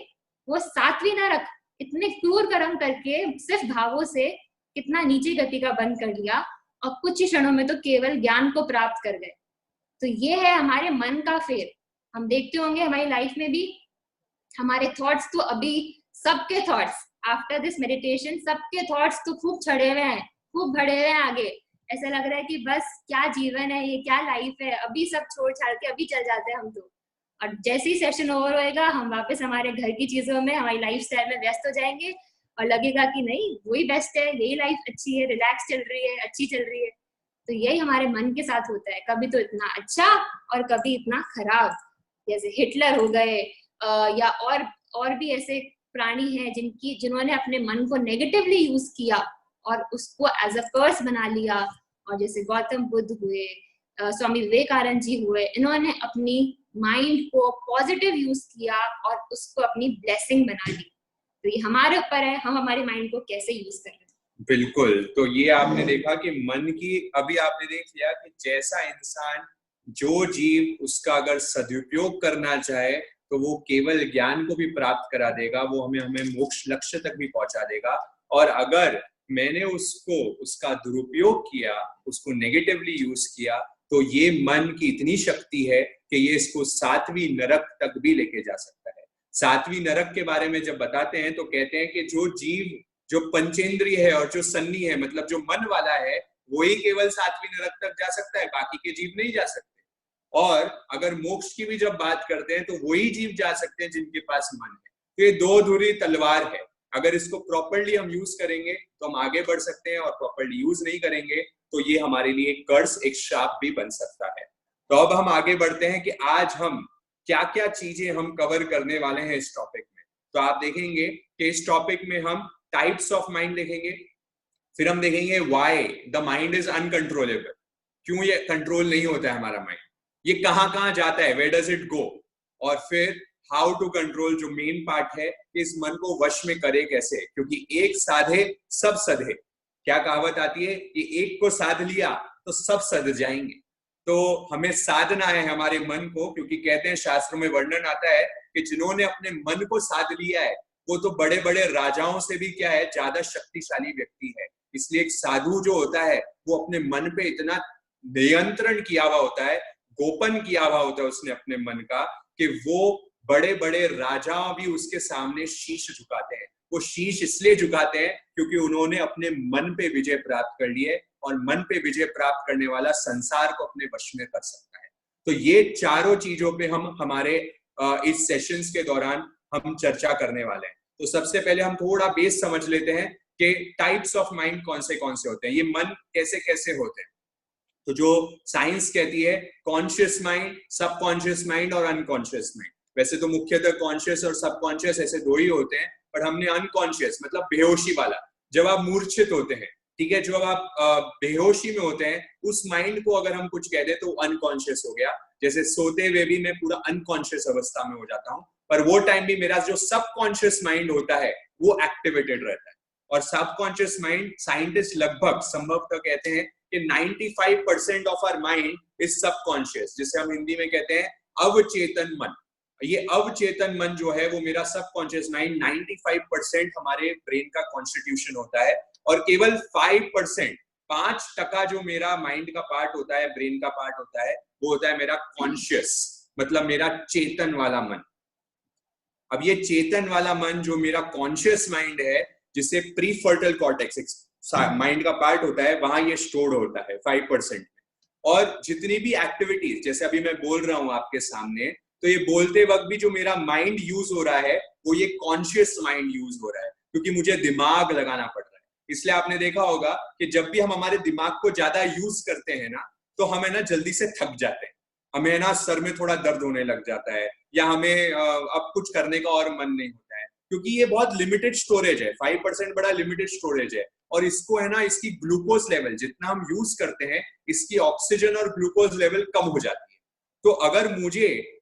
Speaker 2: वो 7वीं नरक इतने क्रूर कर्म करके सिर्फ भावों से कितना नीचे गति का बंद कर लिया, और कुछ ही क्षणों में तो केवल ज्ञान को प्राप्त कर गए। तो ये है हमारे मन का फेर। हम देखते होंगे हमारी लाइफ में भी हमारे थॉट्स, तो अभी सबके थॉट्स आफ्टर दिस मेडिटेशन, सबके थॉट्स तो खूब चढ़े हुए हैं, खूब बढ़े हुए हैं आगे। ऐसा लग रहा है कि बस क्या जीवन है ये, क्या लाइफ है, अभी सब छोड़ छाड़ के अभी चल जाते हैं हम तो। और जैसे ही सेशन ओवर होएगा, हम वापस हमारे घर की चीजों में, हमारी लाइफस्टाइल में व्यस्त हो जाएंगे और लगेगा कि नहीं, वही बेस्ट है, यही लाइफ अच्छी है, रिलैक्स चल रही है, अच्छी चल रही है। तो यही हमारे मन के साथ होता है, कभी तो इतना अच्छा और कभी इतना खराब। जैसे हिटलर हो गए, या और भी ऐसे प्राणी हैं जिन्होंने अपने मन को नेगेटिवली यूज किया और उसको एज अ कर्स बना लिया। और जैसे गौतम बुद्ध हुए, स्वामी विवेकानंद जी हुए, इन्होंने अपनी माइंड को पॉजिटिव यूज किया और उसको अपनी ब्लेसिंग बना ली। तो ये हमारे ऊपर है, हम हमारे माइंड को कैसे यूज कर रहे हैं।
Speaker 1: बिल्कुल। तो ये आपने देखा कि मन की, अभी आपने देख लिया कि जैसा इंसान जो जीव उसका अगर सदुपयोग करना चाहे तो वो केवल ज्ञान को भी प्राप्त करा देगा, वो हमें मोक्ष लक्ष्य तक भी पहुंचा देगा। और अगर मैंने उसका दुरुपयोग किया, उसको नेगेटिवली यूज किया, तो ये मन की इतनी शक्ति है कि ये इसको 7वीं नरक तक भी लेके जा सकता है। 7वीं नरक के बारे में जब बताते हैं तो कहते हैं कि जो जीव जो पंचेंद्रिय है और जो सन्नी है, मतलब जो मन वाला है, वही केवल 7वीं नरक तक जा सकता है, बाकी के जीव नहीं जा सकते। और अगर मोक्ष की भी जब बात करते हैं तो वही जीव जा सकते हैं जिनके पास मन है। तो ये दो धुरी तलवार है, अगर इसको प्रॉपरली हम यूज करेंगे तो हम आगे बढ़ सकते हैं, और प्रॉपरली यूज नहीं करेंगे तो ये हमारे लिए एक कर्स, एक श्राप भी बन सकता है। तो अब हम आगे बढ़ते हैं कि आज हम क्या क्या चीजें हम कवर करने वाले हैं इस टॉपिक में। तो आप देखेंगे कि इस टॉपिक में हम टाइप्स ऑफ माइंड देखेंगे, फिर हम देखेंगे why the mind is uncontrollable, क्यों ये कंट्रोल नहीं होता है हमारा माइंड, ये कहाँ कहाँ जाता है, वेयर डज इट गो, और फिर हाउ टू कंट्रोल, जो मेन पार्ट है कि इस मन को वश में करे कैसे, क्योंकि एक साधे सब सधे। क्या कहावत आती है कि एक को साध लिया तो सब सध जाएंगे। तो हमें साधना है हमारे मन को, क्योंकि कहते हैं शास्त्रों में वर्णन आता है कि जिन्होंने अपने मन को साध लिया है वो तो बड़े बड़े राजाओं से भी क्या है, ज्यादा शक्तिशाली व्यक्ति है। इसलिए एक साधु जो होता है वो अपने मन पे इतना नियंत्रण किया हुआ होता है, गोपन किया हुआ होता है उसने अपने मन का, कि वो बड़े बड़े राजा भी उसके सामने शीश झुकाते हैं। वो शीश इसलिए झुकाते हैं क्योंकि उन्होंने अपने मन पे विजय प्राप्त कर ली है, और मन पे विजय प्राप्त करने वाला संसार को अपने वश में कर सकता है। तो ये चारों चीजों पे हम हमारे इस सेशंस के दौरान हम चर्चा करने वाले हैं। तो सबसे पहले हम थोड़ा बेस समझ लेते हैं कि टाइप्स ऑफ माइंड कौन से होते हैं, ये मन कैसे कैसे होते हैं। तो जो साइंस कहती है कॉन्शियस माइंड, सबकॉन्शियस माइंड और अनकॉन्शियस माइंड। वैसे तो मुख्यतः कॉन्शियस और सबकॉन्शियस ऐसे दो ही होते हैं, पर हमने अनकॉन्शियस मतलब बेहोशी वाला, जब आप मूर्छित होते हैं, ठीक है, जब आप बेहोशी में होते हैं, उस माइंड को अगर हम कुछ कह दें तो अनकॉन्शियस हो गया। जैसे सोते हुए भी मैं पूरा अनकॉन्शियस अवस्था में हो जाता हूँ, पर वो टाइम भी मेरा जो सबकॉन्शियस माइंड होता है वो एक्टिवेटेड रहता है। और सबकॉन्शियस माइंड साइंटिस्ट लगभग संभवतः कहते हैं कि 95% of our mind is subconscious, जिसे हम हिंदी में कहते हैं अवचेतन मन। ये अवचेतन मन जो है वो मेरा सबकॉन्शियस माइंड 95% हमारे ब्रेन का कॉन्स्टिट्यूशन होता है, और केवल 5%, 5% जो मेरा माइंड का पार्ट होता है, ब्रेन का पार्ट होता है, वो होता है मेरा कॉन्शियस, मतलब मेरा चेतन वाला मन। अब ये चेतन वाला मन जो मेरा कॉन्शियस माइंड है, जिसे प्रीफ्रंटल कॉर्टेक्स माइंड का पार्ट होता है, वहां ये स्टोर्ड होता है 5%। और जितनी भी एक्टिविटीज, जैसे अभी मैं बोल रहा हूं आपके सामने, तो ये बोलते वक्त भी जो मेरा माइंड यूज हो रहा है वो ये कॉन्शियस माइंड यूज हो रहा है, क्योंकि मुझे दिमाग लगाना पड़ रहा है। इसलिए आपने देखा होगा कि जब भी हम हमारे दिमाग को ज्यादा यूज करते हैं ना, तो हमें ना जल्दी से थक जाते हैं, हमें ना सर में थोड़ा दर्द होने लग जाता है, या हमें अब कुछ करने का और मन नहीं होता है, क्योंकि ये बहुत लिमिटेड स्टोरेज है। 5% बड़ा लिमिटेड स्टोरेज है, और इसको है ना, इसकी ग्लूकोज लेवल जितना हम यूज करते हैं, इसकी ऑक्सीजन और ग्लूकोज लेवल कम हो जाती है। तो अगर मुझे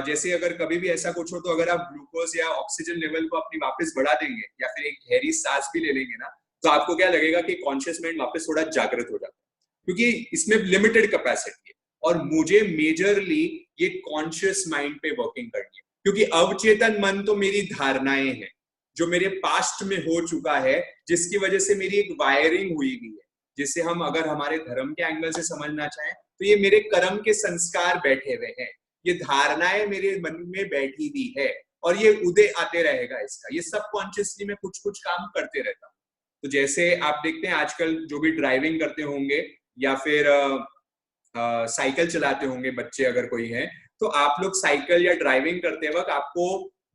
Speaker 1: जैसे अगर कभी भी ऐसा कुछ हो, तो अगर आप ग्लूकोज या ऑक्सीजन लेवल को अपनी वापस बढ़ा देंगे, या फिर एक गहरी सांस भी ले लेंगे ना, तो आपको क्या लगेगा कि कॉन्शियस माइंड वापस थोड़ा जागृत हो जाता है, क्योंकि इसमें लिमिटेड कैपेसिटी है। और मुझे मेजरली ये कॉन्शियस माइंड पे वर्किंग करनी है, क्योंकि अवचेतन मन तो मेरी धारणाएं हैं, जो मेरे पास्ट में हो चुका है, जिसकी वजह से मेरी एक वायरिंग हुई हुई है, जिसे हम अगर हमारे धर्म के एंगल से समझना चाहें तो ये मेरे कर्म के संस्कार बैठे हुए हैं, ये धारणाएं मेरे मन में बैठी हुई है, और ये उदय आते रहेगा इसका, ये सब कॉन्शियसली में कुछ कुछ काम करते रहता हूँ। तो जैसे आप देखते हैं आजकल जो भी ड्राइविंग करते होंगे, या फिर साइकिल चलाते होंगे बच्चे अगर कोई है, तो आप लोग साइकिल या ड्राइविंग करते वक्त आपको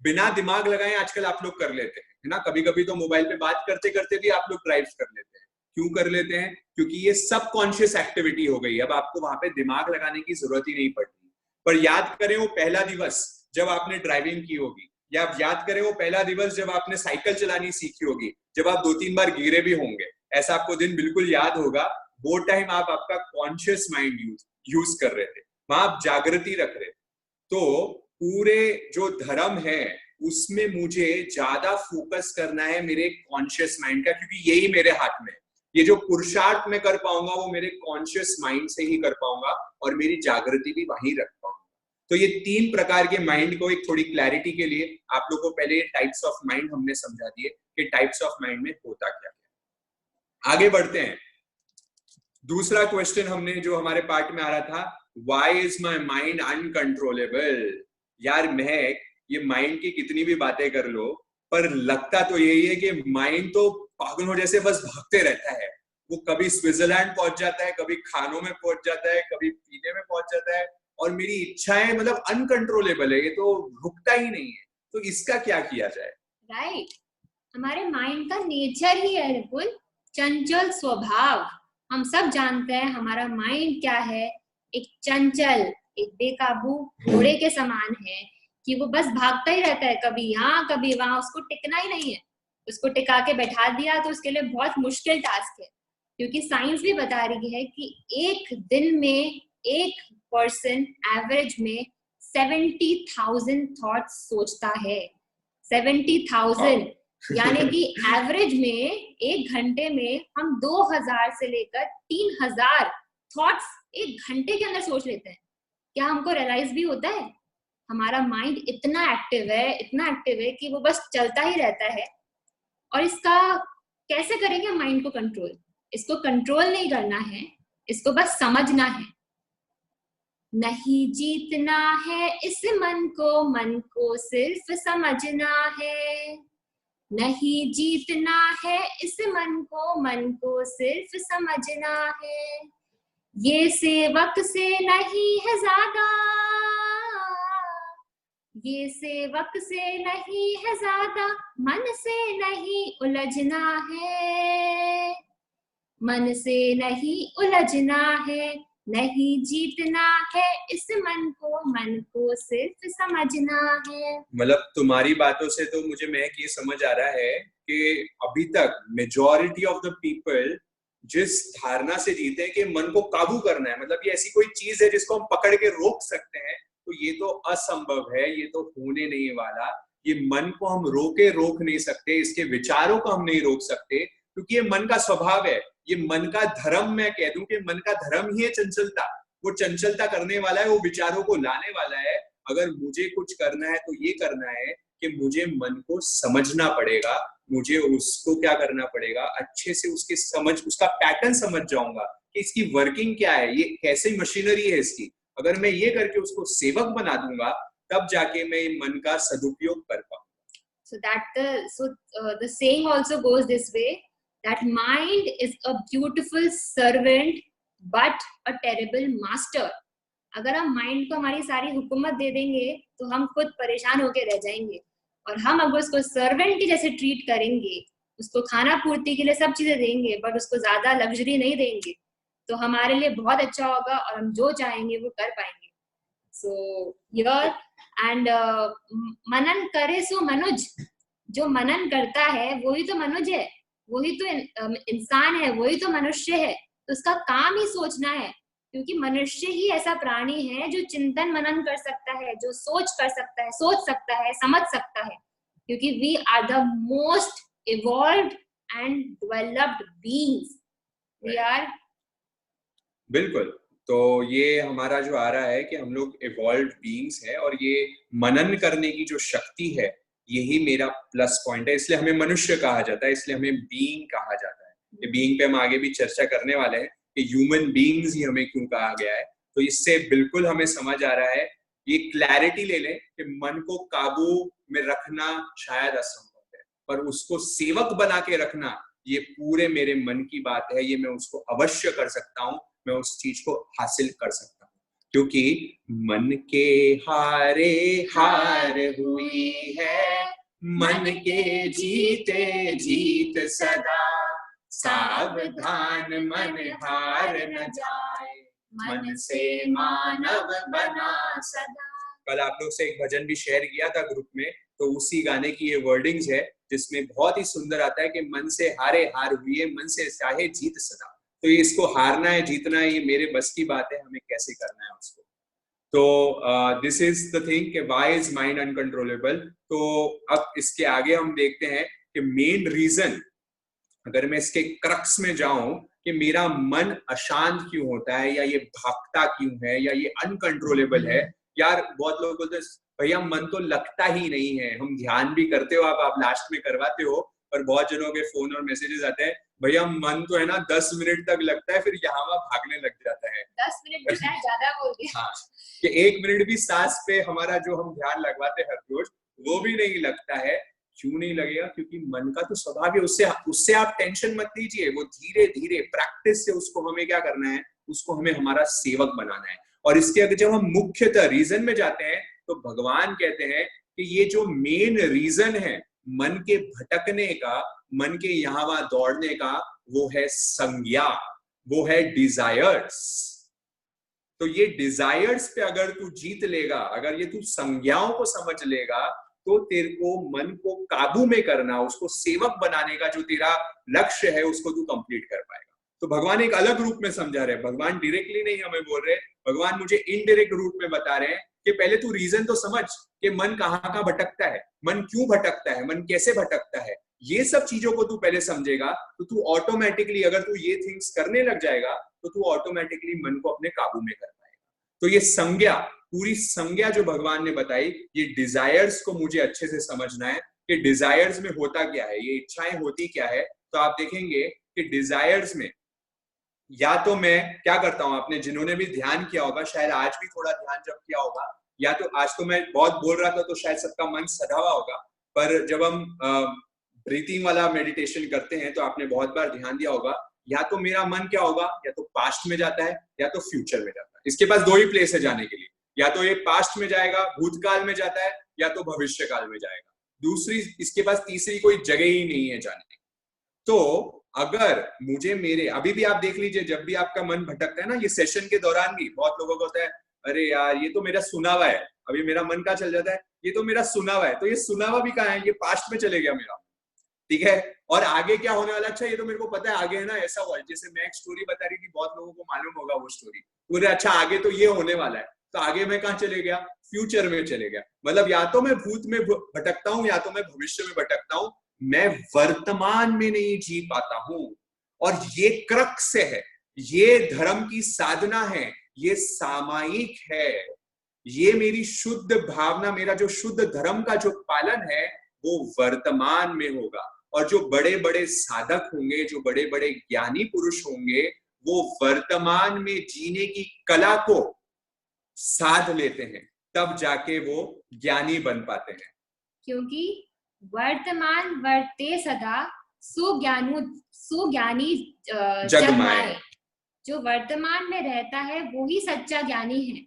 Speaker 1: बिना दिमाग लगाए आजकल आप लोग कर लेते हैं, है ना। कभी कभी तो मोबाइल पे बात करते करते भी आप लोग ड्राइव कर लेते हैं। क्यों कर लेते हैं? क्योंकि ये सब कॉन्शियस एक्टिविटी हो गई, अब आपको वहां पे दिमाग लगाने की जरूरत ही नहीं पड़ती। पर याद करें वो पहला दिवस जब आपने ड्राइविंग की होगी, या आप याद करें वो पहला दिवस जब आपने साइकिल चलानी सीखी होगी, जब आप 2-3 बार गिरे भी होंगे, ऐसा आपको दिन बिल्कुल याद होगा। वो टाइम आप आपका कॉन्शियस माइंड यूज कर रहे थे, वहां आप जागृति रख रहे थे। तो पूरे जो धर्म है उसमें मुझे ज्यादा फोकस करना है मेरे कॉन्शियस माइंड का, क्योंकि यही मेरे हाथ में है। ये जो पुरुषार्थ मैं कर पाऊंगा वो मेरे कॉन्शियस माइंड से ही कर पाऊंगा और मेरी जागृति भी वहीं रख पाऊंगा। तो ये 3 प्रकार के माइंड को एक थोड़ी क्लैरिटी के लिए आप लोगों को पहले टाइप्स ऑफ माइंड हमने समझा दिए कि टाइप्स ऑफ माइंड में होता क्या क्या। आगे बढ़ते हैं। दूसरा क्वेश्चन हमने जो हमारे पार्ट में आ रहा था, why is my mind uncontrollable. यार महक, ये माइंड की कितनी भी बातें कर लो पर लगता तो यही है कि माइंड तो पागलों जैसे बस भागते रहता है। वो कभी स्विट्जरलैंड पहुंच जाता है, कभी खानों में पहुंच जाता है, कभी पीने में पहुंच जाता है, और मेरी इच्छाएं मतलब अनकंट्रोलेबल है, ये तो रुकता ही नहीं है। तो इसका क्या किया जाए?
Speaker 2: राइट, हमारे माइंड का नेचर ही है बिल्कुल चंचल स्वभाव। हम सब जानते हैं हमारा माइंड क्या है, एक चंचल, एक बेकाबू घोड़े के समान है कि वो बस भागता ही रहता है, कभी यहाँ कभी वहां, उसको टिकना ही नहीं है। उसको टिका के बैठा दिया तो उसके लिए बहुत मुश्किल टास्क है, क्योंकि साइंस भी बता रही है कि एक दिन में एक पर्सन एवरेज में 70,000 थॉट्स सोचता है। 70,000 यानी कि एवरेज में एक घंटे में हम 2000 से लेकर 3000 थॉट्स एक घंटे के अंदर सोच लेते हैं। क्या हमको रियलाइज भी होता है? हमारा माइंड इतना एक्टिव है, इतना एक्टिव है कि वो बस चलता ही रहता है। और इसका कैसे करेंगे माइंड को कंट्रोल? इसको कंट्रोल नहीं करना है, इसको बस समझना है। नहीं जीतना है इस मन को सिर्फ समझना है। नहीं जीतना है इस मन को सिर्फ समझना है। ये सेवक से नहीं है ज्यादा, ये सेवक से नहीं है ज्यादा, मन से नहीं उलझना है, मन से नहीं उलझना है। नहीं जीतना है इस मन को सिर्फ समझना है।
Speaker 1: मतलब तुम्हारी बातों से तो मुझे महक ये समझ आ रहा है कि अभी तक मेजॉरिटी ऑफ द पीपल जिस धारणा से जीते हैं कि मन को काबू करना है, मतलब ये ऐसी कोई चीज है जिसको हम पकड़ के रोक सकते हैं, तो ये तो असंभव है, ये तो होने नहीं वाला। ये मन को हम रोक नहीं सकते, इसके विचारों को हम नहीं रोक सकते, क्योंकि ये मन का स्वभाव है। ये मन का धर्म, मैं कह दूं कि मन का धर्म ही है चंचलता। वो चंचलता करने वाला है, वो विचारों को लाने वाला है। अगर मुझे कुछ करना है तो ये करना है कि मुझे मन को समझना पड़ेगा, मुझे उसको क्या करना पड़ेगा, अच्छे से उसकी समझ, उसका पैटर्न समझ जाऊंगा कि इसकी वर्किंग क्या है, ये कैसे मशीनरी है इसकी। अगर मैं ये करके उसको सेवक बना दूंगा तब जाके मैं मन का सदुपयोग कर पाऊंगा।
Speaker 2: So the saying also goes this way, that mind is a beautiful servant but a terrible master. अगर हम माइंड को हमारी सारी हुकूमत दे देंगे तो हम खुद परेशान होकर रह जाएंगे, और हम अगर उसको सर्वेंट की जैसे ट्रीट करेंगे, उसको खाना पूर्ति के लिए सब चीजें देंगे बट उसको ज्यादा लग्जरी नहीं देंगे, तो हमारे लिए बहुत अच्छा होगा और हम जो चाहेंगे वो कर पाएंगे। सो हियर एंड मनन करे सो मनुज। जो मनन करता है वही तो मनुज है, वही तो इंसान है, वही तो मनुष्य है। तो उसका काम ही सोचना है, क्योंकि मनुष्य ही ऐसा प्राणी है जो चिंतन मनन कर सकता है, जो सोच सकता है, समझ सकता है, क्योंकि we are the most evolved and developed beings. We are,
Speaker 1: बिल्कुल। तो ये हमारा जो आ रहा है कि हम लोग इवॉल्व्ड बीइंग्स हैं, और ये मनन करने की जो शक्ति है यही मेरा प्लस पॉइंट है। इसलिए हमें मनुष्य कहा जाता है, इसलिए हमें बीइंग कहा जाता है। ये बीइंग पे हम आगे भी चर्चा करने वाले हैं कि ह्यूमन बीइंग्स ही हमें क्यों कहा गया है। तो इससे बिल्कुल हमें समझ आ रहा है, ये क्लैरिटी ले लें कि मन को काबू में रखना शायद असंभव है, पर उसको सेवक बना के रखना ये पूरे मेरे मन की बात है। ये मैं उसको अवश्य कर सकता हूँ, मैं उस चीज को हासिल कर सकता हूँ, क्योंकि मन के हारे हार हुई है, मन के जीते जीत सदा, सावधान मन हार न जाए, मन से मानव बना सदा। कल आप लोग से एक भजन भी शेयर किया था ग्रुप में, तो उसी गाने की ये वर्डिंग्स है जिसमें बहुत ही सुंदर आता है कि मन से हारे हार हुई है, मन से चाहे जीत सदा। तो ये इसको हारना है, जीतना है, ये मेरे बस की बात है, हमें कैसे करना है उसको। तो दिस इज द थिंग कि व्हाई इज माइंड अनकंट्रोलेबल। तो अब इसके आगे हम देखते हैं कि मेन रीजन अगर मैं इसके क्रक्स में जाऊं कि मेरा मन अशांत क्यों होता है, या ये भागता क्यों है, या ये अनकंट्रोलेबल है। यार बहुत लोग बोलते हैं भैया मन तो लगता ही नहीं है, हम ध्यान भी करते हो, आप लास्ट में करवाते हो, पर बहुत जनों के फोन और मैसेजेस आते हैं भैया मन तो है ना 10 मिनट तक लगता है, फिर यहाँ वहां भागने लग जाता है।
Speaker 2: 10 मिनट भी शायद ज्यादा बोल दिया।
Speaker 1: हाँ, कि 1 मिनट भी सांस पे हमारा जो हम ध्यान लगवाते हैं हर रोज, वो भी नहीं लगता है। क्यों नहीं लगेगा? क्योंकि मन का तो स्वभाव है, उससे आप टेंशन मत लीजिए, वो धीरे धीरे प्रैक्टिस से उसको हमें क्या करना है, उसको हमें हमारा सेवक बनाना है। और इसके अगर जब हम मुख्यतः रीजन में जाते हैं तो भगवान कहते हैं कि ये जो मेन रीजन है मन के भटकने का, मन के यहाँ वहां दौड़ने का, वो है संज्ञा, वो है डिजायर्स। तो ये डिजायर्स पे अगर तू जीत लेगा, अगर ये तू संज्ञाओं को समझ लेगा, तो तेरे को मन को काबू में करना, उसको सेवक बनाने का जो तेरा लक्ष्य है उसको तू कंप्लीट कर पाएगा। तो भगवान एक अलग रूप में समझा रहे हैं, भगवान डायरेक्टली नहीं हमें बोल रहे, भगवान मुझे इनडायरेक्ट रूप में बता रहे हैं कि पहले तू रीजन तो समझ कि मन कहाँ भटकता है, मन क्यों भटकता है, मन कैसे भटकता है। ये सब चीजों को तू पहले समझेगा तो तू ऑटोमेटिकली, अगर तू ये थिंग्स करने लग जाएगा तो तू ऑटोमेटिकली मन को अपने काबू में कर पाएगा। तो ये संज्ञा, पूरी संज्ञा जो भगवान ने बताई, ये डिजायर्स को मुझे अच्छे से समझना है कि डिजायर्स में होता क्या है, ये इच्छाएं होती क्या है। तो आप देखेंगे कि डिजायर्स में या तो मैं क्या करता हूं, आपने जिन्होंने भी ध्यान किया होगा, शायद आज भी थोड़ा ध्यान जब किया होगा, या तो आज तो मैं बहुत बोल रहा था तो शायद सबका मन सधा हुआ होगा, पर जब हम ब्रीथिंग वाला मेडिटेशन करते हैं तो आपने बहुत बार ध्यान दिया होगा, या तो मेरा मन क्या होगा, या तो पास्ट में जाता है या तो फ्यूचर में जाता है। इसके पास दो ही प्लेस है जाने के लिए, या तो ये पास्ट में जाएगा, भूतकाल में जाता है, या तो भविष्य काल में जाएगा। दूसरी इसके पास तीसरी कोई जगह ही नहीं है जाने की। तो अगर मुझे मेरे अभी भी आप देख लीजिए, जब भी आपका मन भटकता है ना, ये सेशन के दौरान भी बहुत लोगों को होता है, अरे यार ये तो मेरा सुना हुआ है, अभी मेरा मन का चल जाता है, ये तो मेरा सुना हुआ है, तो ये सुना हुआ भी कहाँ है, ये पास्ट में चले गया मेरा, ठीक है। और आगे क्या होने वाला, अच्छा ये तो मेरे को पता है आगे है ना ऐसा हुआ, जैसे मैं एक स्टोरी बता रही थी, बहुत लोगों को मालूम होगा वो स्टोरी, पूरे अच्छा आगे तो ये होने वाला है, तो आगे मैं कहाँ चले गया, फ्यूचर में चले गया। मतलब या तो मैं भूत में भटकता हूँ या तो मैं भविष्य में भटकता हूँ, मैं वर्तमान में नहीं जी पाता हूं। और ये क्रक्स है, ये धर्म की साधना है, ये सामायिक है, ये मेरी शुद्ध भावना, मेरा जो शुद्ध धर्म का जो पालन है वो वर्तमान में होगा। और जो बड़े बड़े साधक होंगे, जो बड़े बड़े ज्ञानी पुरुष होंगे, वो वर्तमान में जीने की कला को साध लेते हैं, तब जाके वो ज्ञानी बन पाते हैं।
Speaker 2: क्योंकि वर्तमान वर्ते सदा सो ज्ञानी जगमाए। जो वर्तमान में रहता है वो ही सच्चा ज्ञानी है,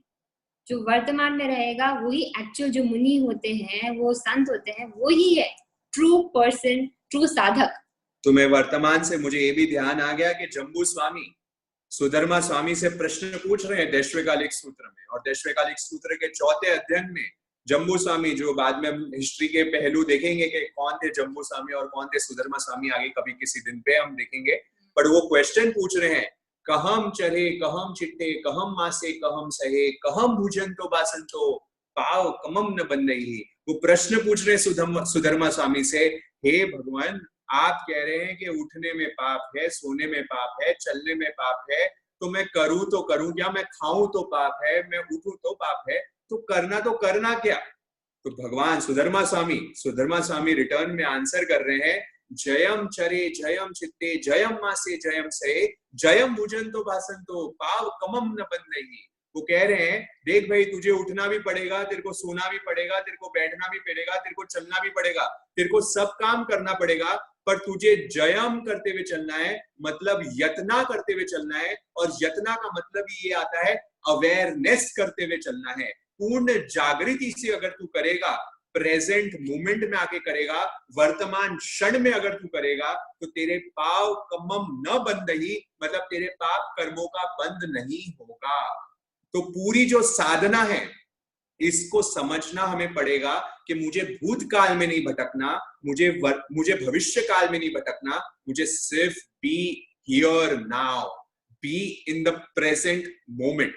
Speaker 2: जो वर्तमान में रहेगा वही एक्चुअल जो मुनि होते हैं, वो संत होते हैं, वो ही है ट्रू पर्सन, ट्रू साधक।
Speaker 1: तो मैं वर्तमान से मुझे ये भी ध्यान आ गया कि जम्बू स्वामी सुधर्मा स्वामी से प्रश्न पूछ रहे हैं दैश्विकालिक सूत्र में, और दैश्विकालिक सूत्र के 4थे अध्ययन में जम्बू स्वामी, जो बाद में हम हिस्ट्री के पहलू देखेंगे कि कौन थे जम्बू स्वामी और कौन थे सुधर्मा स्वामी, आगे कभी किसी दिन पे हम देखेंगे, पर वो क्वेश्चन पूछ रहे हैं, कहम चरे कहम चिट्टे कहम मासे कहम सहे कहम भुजन तो बासन तो पाव कमम न बन रही। वो प्रश्न पूछ रहे सुधर्मा स्वामी से, हे भगवान आप कह रहे हैं कि उठने में पाप है, सोने में पाप है, चलने में पाप है, तो मैं करूं तो करूं क्या, मैं खाऊं तो पाप है, मैं उठूं तो पाप है, तो करना क्या। तो भगवान सुधर्मा स्वामी रिटर्न में आंसर कर रहे हैं, जयम चरे जयम चित्ते जयम मासे जयम से जयम भुजन तो भासन तो पाव कमम न बन रही। वो कह रहे हैं, देख भाई तुझे उठना भी पड़ेगा, तेरे को सोना भी पड़ेगा, तेरे को बैठना भी पड़ेगा, तेरे को चलना भी पड़ेगा, तेरे को सब काम करना पड़ेगा, पर तुझे जयम करते हुए चलना है, मतलब यत्ना करते हुए चलना है। और यत्ना का मतलब ये आता है अवेयरनेस करते हुए चलना है, पूर्ण जागृति से अगर तू करेगा, प्रेजेंट मोमेंट में आके करेगा, वर्तमान क्षण में अगर तू करेगा, तो तेरे पाव कमम न बंद ही, मतलब तेरे पाप कर्मों का बंद नहीं होगा। तो पूरी जो साधना है इसको समझना हमें पड़ेगा कि मुझे भूतकाल में नहीं भटकना, मुझे भविष्य काल में नहीं भटकना, मुझे सिर्फ be here now, be in the present moment.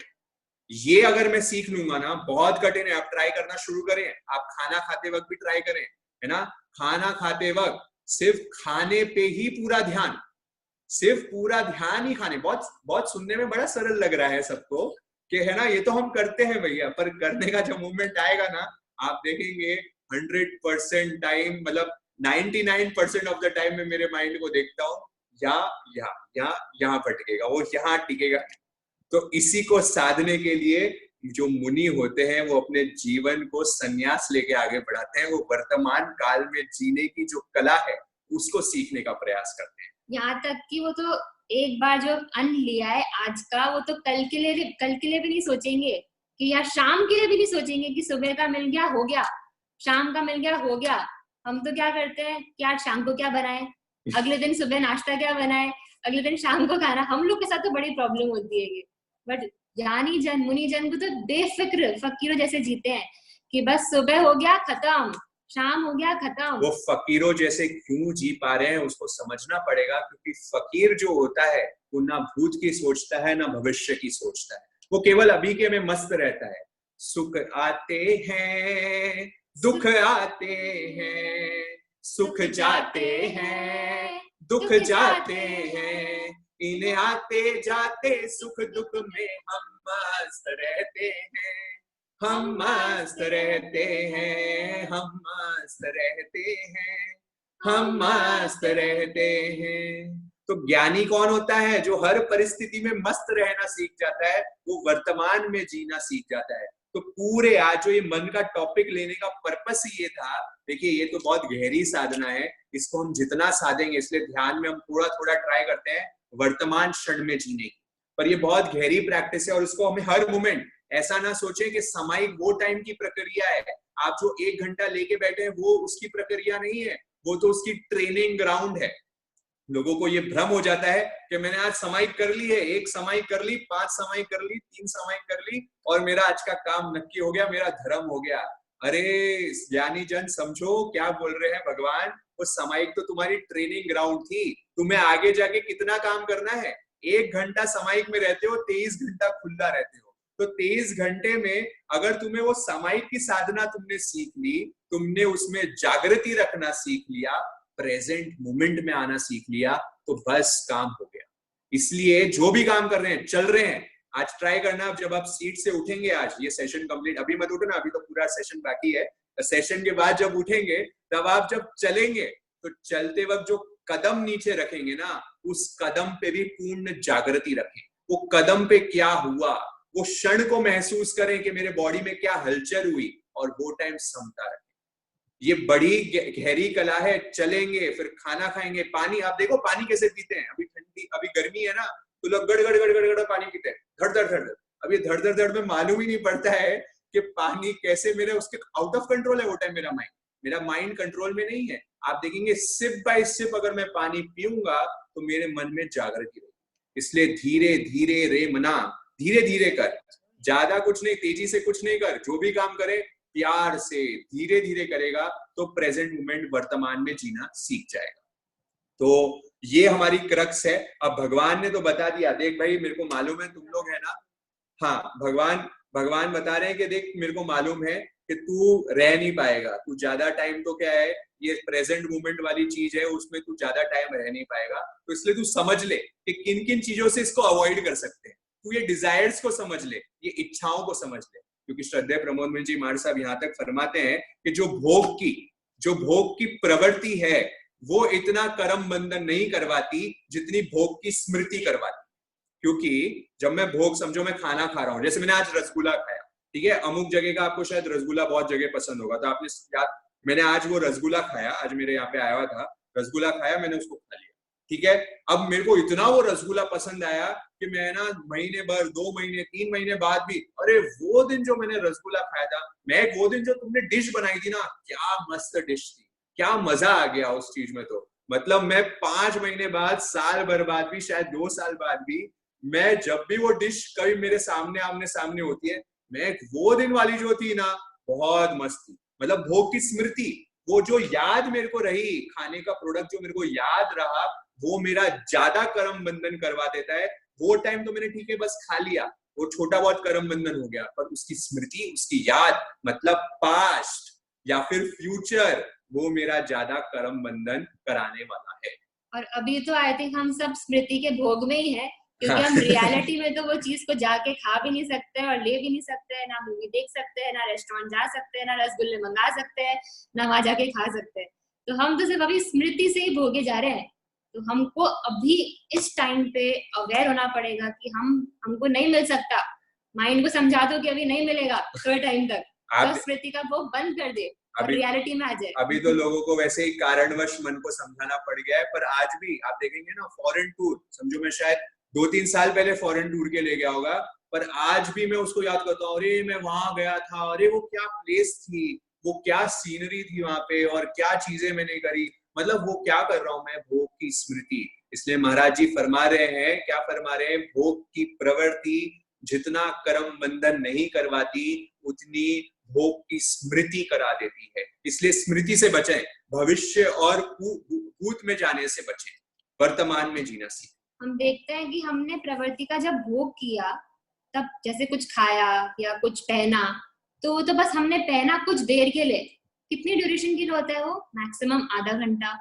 Speaker 1: ये अगर मैं सीख लूंगा ना, बहुत कठिन है, आप ट्राई करना शुरू करें, आप खाना खाते वक्त भी ट्राई करें, है ना, खाना खाते वक्त सिर्फ खाने पे ही पूरा ध्यान, सिर्फ पूरा ध्यान ही खाने। बहुत बहुत सुनने में बड़ा सरल लग रहा है सबको कि है ना, ये तो हम करते हैं भैया, पर करने का जब मूवमेंट आएगा ना, आप देखेंगे 100% टाइम, मतलब 99% ऑफ द टाइम में मेरे माइंड को देखता हूँ यहाँ भटकेगा, वो यहाँ टिकेगा। तो इसी को साधने के लिए जो मुनि होते हैं वो अपने जीवन को संन्यास लेके आगे बढ़ाते हैं, वो वर्तमान काल में जीने की जो कला है उसको सीखने का प्रयास करते हैं।
Speaker 2: यहाँ तक कि वो तो एक बार जो अन्न लिया है आज का, वो तो कल के लिए भी नहीं सोचेंगे, कि या शाम के लिए भी नहीं सोचेंगे कि सुबह का मिल गया हो गया, शाम का मिल गया हो गया। हम तो क्या करते हैं कि आज शाम को क्या बनाए, अगले दिन सुबह नाश्ता क्या बनाए, अगले दिन शाम को खाना। हम लोग के साथ तो बड़ी प्रॉब्लम होती है ये। बट ज्ञानी जन, मुनि जन को तो बेफिक्र फकीरों जैसे जीते हैं कि बस सुबह हो गया खत्म, शाम हो गया खत्म।
Speaker 1: वो फकीरों जैसे क्यों जी पा रहे हैं उसको समझना पड़ेगा, क्योंकि फकीर जो होता है वो ना भूत की सोचता है ना भविष्य की सोचता है, वो केवल अभी के में मस्त रहता है। सुख आते हैं दुख आते हैं, सुख जाते हैं दुख जाते हैं, इन्हें आते जाते सुख दुख में हम मस्त रहते हैं, हम मस्त रहते हैं, हम मस्त रहते हैं, हम मस्त रहते हैं। तो ज्ञानी कौन होता है? जो हर परिस्थिति में मस्त रहना सीख जाता है, वो वर्तमान में जीना सीख जाता है। तो पूरे आज जो ये मन का टॉपिक लेने का पर्पस ही ये था। देखिए ये तो बहुत गहरी साधना है, इसको हम जितना साधेंगे, इसलिए ध्यान में हम थोड़ा थोड़ा ट्राई करते हैं वर्तमान क्षण में जीने की, पर ये बहुत गहरी प्रैक्टिस है और उसको हमें हर मोमेंट ऐसा ना सोचे कि सामायिक वो टाइम की प्रक्रिया है, आप जो 1 घंटा लेके बैठे हैं वो उसकी प्रक्रिया नहीं है, वो तो उसकी ट्रेनिंग ग्राउंड है। लोगों को ये भ्रम हो जाता है कि मैंने आज समाइक कर ली है, 1 समाइक कर ली, 5 समाइक कर ली, 3 समाइक कर ली और मेरा आज का काम नक्की हो गया, मेरा धर्म हो गया। अरे ज्ञानी जन समझो क्या बोल रहे हैं भगवान, वो समाइक तो तुम्हारी ट्रेनिंग ग्राउंड थी, तुम्हें आगे जाके कितना काम करना है। 1 घंटा समाइक में रहते हो, 23 घंटा खुला रहते हो, तो 23 घंटे में अगर तुम्हें वो समाइक की साधना तुमने सीख ली, तुमने उसमें जागृति रखना सीख लिया, प्रेजेंट मोमेंट में आना सीख लिया, तो बस काम हो गया। इसलिए जो भी काम कर रहे हैं, चल रहे हैं, आज ट्राई करना, जब आप सीट से उठेंगे, आज ये सेशन कंप्लीट, अभी मत उठना, अभी तो पूरा सेशन बाकी है, सेशन के बाद जब उठेंगे, तब आप जब चलेंगे तो चलते वक्त जो कदम नीचे रखेंगे ना, उस कदम पे भी पूर्ण जागृति रखें। वो कदम पे क्या हुआ, वो क्षण को महसूस करें कि मेरे बॉडी में क्या हलचल हुई, और वो टाइम समता रखें। ये बड़ी गहरी कला है। चलेंगे, फिर खाना खाएंगे, पानी आप देखो पानी कैसे पीते हैं, अभी ठंडी, अभी गर्मी है ना, तो लोग गड़ गड़ गड़ गड़ गड़ पानी पीते हैं, धड़ धड़ धड़। अब ये धड़ धड़ धड़ में मालूम ही नहीं पड़ता है कि पानी कैसे मेरे उसके आउट ऑफ कंट्रोल है वो टाइम, मेरा माइंड कंट्रोल में नहीं है। आप देखेंगे सिप बाय सिप अगर मैं पानी पीऊंगा तो मेरे मन में जागृति रहेगी। इसलिए धीरे धीरे रे मना, धीरे धीरे कर, ज्यादा कुछ नहीं, तेजी से कुछ नहीं कर, जो भी काम करे प्यार से धीरे धीरे करेगा तो प्रेजेंट मोमेंट वर्तमान में जीना सीख जाएगा। तो ये हमारी क्रक्स है। अब भगवान ने तो बता दिया, देख भाई मेरे को मालूम है तुम लोग है ना, हाँ भगवान बता रहे हैं कि देख मेरे को मालूम है कि तू रह नहीं पाएगा, तू ज्यादा टाइम, तो क्या है ये प्रेजेंट मोमेंट वाली चीज है, उसमें तू ज्यादा टाइम रह नहीं पाएगा, तो इसलिए तू समझ ले कि किन किन चीजों से इसको अवॉइड कर सकते हैं। तू ये डिजायर्स को समझ ले, ये इच्छाओं को समझ ले, क्योंकि श्रद्धेय प्रमोद मिल जी महाराज साहब यहाँ तक फरमाते हैं कि जो भोग की प्रवृत्ति है वो इतना कर्म बंधन नहीं करवाती जितनी भोग की स्मृति करवाती। क्योंकि जब मैं भोग, समझो मैं खाना खा रहा हूँ, जैसे मैंने आज रसगुल्ला खाया, ठीक है, अमुक जगह का आपको शायद रसगुल्ला बहुत जगह पसंद होगा, तो आपने याद, मैंने आज वो रसगुल्ला खाया, आज मेरे यहाँ पे आया हुआ था, रसगुल्ला खाया, मैंने उसको खा लिया, ठीक है। अब मेरे को इतना वो रसगुल्ला पसंद आया कि मैं ना महीने भर, 2 महीने, 3 महीने बाद भी, अरे वो दिन जो मैंने रसगुल्ला खाया था, मैं वो दिन जो तुमने डिश बनाई थी ना, क्या मस्त डिश थी, क्या मजा आ गया उस चीज में। तो मतलब मैं 5 महीने बाद, साल भर बाद भी, शायद 2 साल बाद भी, मैं जब भी वो डिश कभी मेरे सामने आमने सामने होती है, मैं वो दिन वाली जो थी ना, बहुत मस्त थी। मतलब भोग की स्मृति, वो जो याद मेरे को रही, खाने का प्रोडक्ट जो मेरे को याद रहा, वो मेरा ज्यादा कर्म बंधन करवा देता है। वो टाइम तो मैंने ठीक है बस खा लिया, वो छोटा बहुत कर्म बंधन हो गया, पर उसकी स्मृति, उसकी याद, मतलब पास्ट या फिर फ्यूचर, वो मेरा ज्यादा कर्म बंधन कराने वाला है।
Speaker 2: और अभी तो आई थिंक हम सब स्मृति के भोग में ही है, क्योंकि
Speaker 1: हाँ।
Speaker 2: हम रियलिटी में तो वो चीज को जाके खा भी नहीं सकते और ले भी नहीं सकते, ना मूवी देख सकते हैं, ना रेस्टोरेंट जा सकते हैं, ना रसगुल्ले मंगा सकते हैं, ना वहां जाके खा सकते हैं। तो हम तो सिर्फ अभी स्मृति से ही भोगे जा रहे हैं। तो हमको अभी इस टाइम पे अवेयर होना पड़ेगा कि हमको नहीं मिल सकता। माइंड को समझा दो कि अभी नहीं मिलेगा थोड़े टाइम तक, तो स्मृति का भोग बंद कर दे और रियलिटी में आ जाए।
Speaker 1: अभी तो लोगों को वैसे ही कारणवश मन को समझाना पड़ गया है, पर आज भी आप देखेंगे ना फॉरेन टूर, समझो मैं शायद 2-3 साल पहले फॉरेन टूर के ले गया होगा, पर आज भी मैं उसको याद करता हूँ, अरे मैं वहां गया था, अरे वो क्या प्लेस थी, वो क्या सीनरी थी वहां पे, और क्या चीजें मैंने करी, मतलब वो क्या कर रहा हूं मैं, भोग की स्मृति। इसलिए महाराज जी फरमा रहे हैं, क्या फरमा रहे हैं, भोग की प्रवृत्ति जितना कर्म बंधन नहीं करवाती उतनी भोग की स्मृति करा देती है। इसलिए स्मृति से बचें, भविष्य और भूत में जाने से बचें, वर्तमान में जीना सीखें।
Speaker 2: हम देखते हैं कि हमने प्रवृत्ति का जब भोग किया, तब जैसे कुछ खाया या कुछ पहना, तो बस हमने पहना कुछ देर के लिए। कितनी ड्यूरेशन के लिए होता है वो? मैक्सिमम आधा घंटा,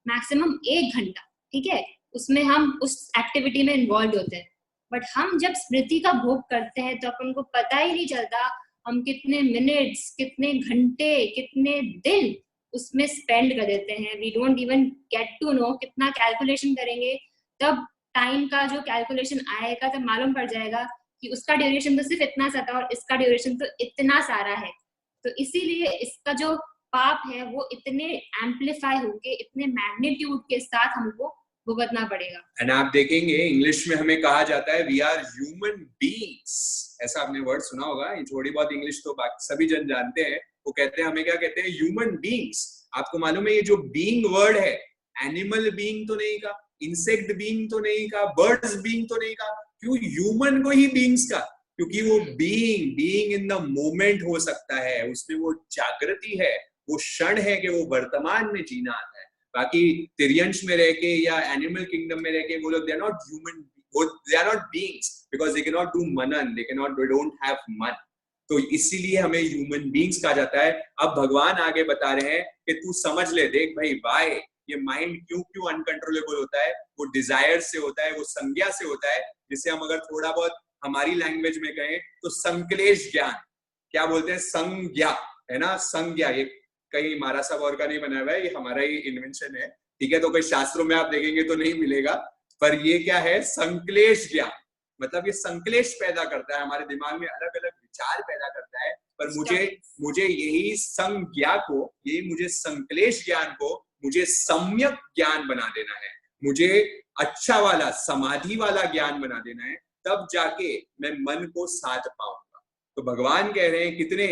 Speaker 2: मैक्सिमम 1 घंटा, ठीक है, उसमें हम उस एक्टिविटी में इन्वॉल्व होते हैं। बट हम जब स्मृति का भोग करते हैं तो अपन को पता ही नहीं चलता हम कितने मिनट्स, कितने घंटे, कितने दिन उसमें स्पेंड कर देते हैं। We don't even get to know. कितना कैलकुलेशन करेंगे, तब टाइम का जो कैलकुलेशन आएगा तब मालूम पड़ जाएगा कि उसका ड्यूरेशन तो सिर्फ इतना सा था और इसका ड्यूरेशन तो इतना सारा है। तो इसीलिए इसका जो पाप है वो इतने एम्पलीफाई होके, इतने मैग्नीट्यूड के साथ हमको भुगतना पड़ेगा।
Speaker 1: एंड आप देखेंगे इंग्लिश में हमें कहा जाता है वी आर ह्यूमन बीइंग्स। ऐसा आपने वर्ड सुना होगा, ये थोड़ी बहुत इंग्लिश तो सभी जन जानते हैं। वो कहते हैं, हमें क्या कहते हैं, ह्यूमन बीइंग्स। आपको मालूम है ये जो बीइंग वर्ड है, एनिमल बीइंग तो नहीं का, इंसेक्ट बीइंग तो नहीं का, बर्ड्स बीइंग तो नहीं का, क्यों ह्यूमन को ही बीइंग्स का? क्योंकि वो बीइंग इन द मोमेंट हो सकता है, उसमें वो जागृति है, वो क्षण है कि वो वर्तमान में जीना आता है। बाकी तिर्यंश में रह के या एनिमल किंगडम में रह के वो लोग they are not human, they are not beings because they can not do मनन, दे डोंट हैव मन। तो इसीलिए हमें ह्यूमन बीइंग्स कहा जाता है। अब भगवान आगे बता रहे हैं कि तू समझ ले, देख भाई, वाई ये माइंड क्यों अनकंट्रोलेबल होता है, वो डिजायर से होता है, वो संज्ञा से होता है, जिसे हम अगर थोड़ा बहुत हमारी लैंग्वेज में कहें तो संक्लेश ज्ञान, क्या बोलते हैं, संज्ञा, है ना, संज्ञा। ये कहीं मारा साहब और का नहीं बनाया हुआ है, ये हमारा ही इन्वेंशन है, ठीक है, तो कोई शास्त्रों में आप देखेंगे तो नहीं मिलेगा, पर ये क्या है, संक्लेश ज्ञान। मतलब ये संक्लेश पैदा करता है, हमारे दिमाग में अलग अलग विचार पैदा करता है, पर मुझे यही संज्ञा को, यही मुझे संक्लेश ज्ञान को मुझे सम्यक ज्ञान बना देना है, मुझे अच्छा वाला समाधि वाला ज्ञान बना देना है, तब जाके मैं मन को साध पाऊंगा। तो भगवान कह रहे हैं कितने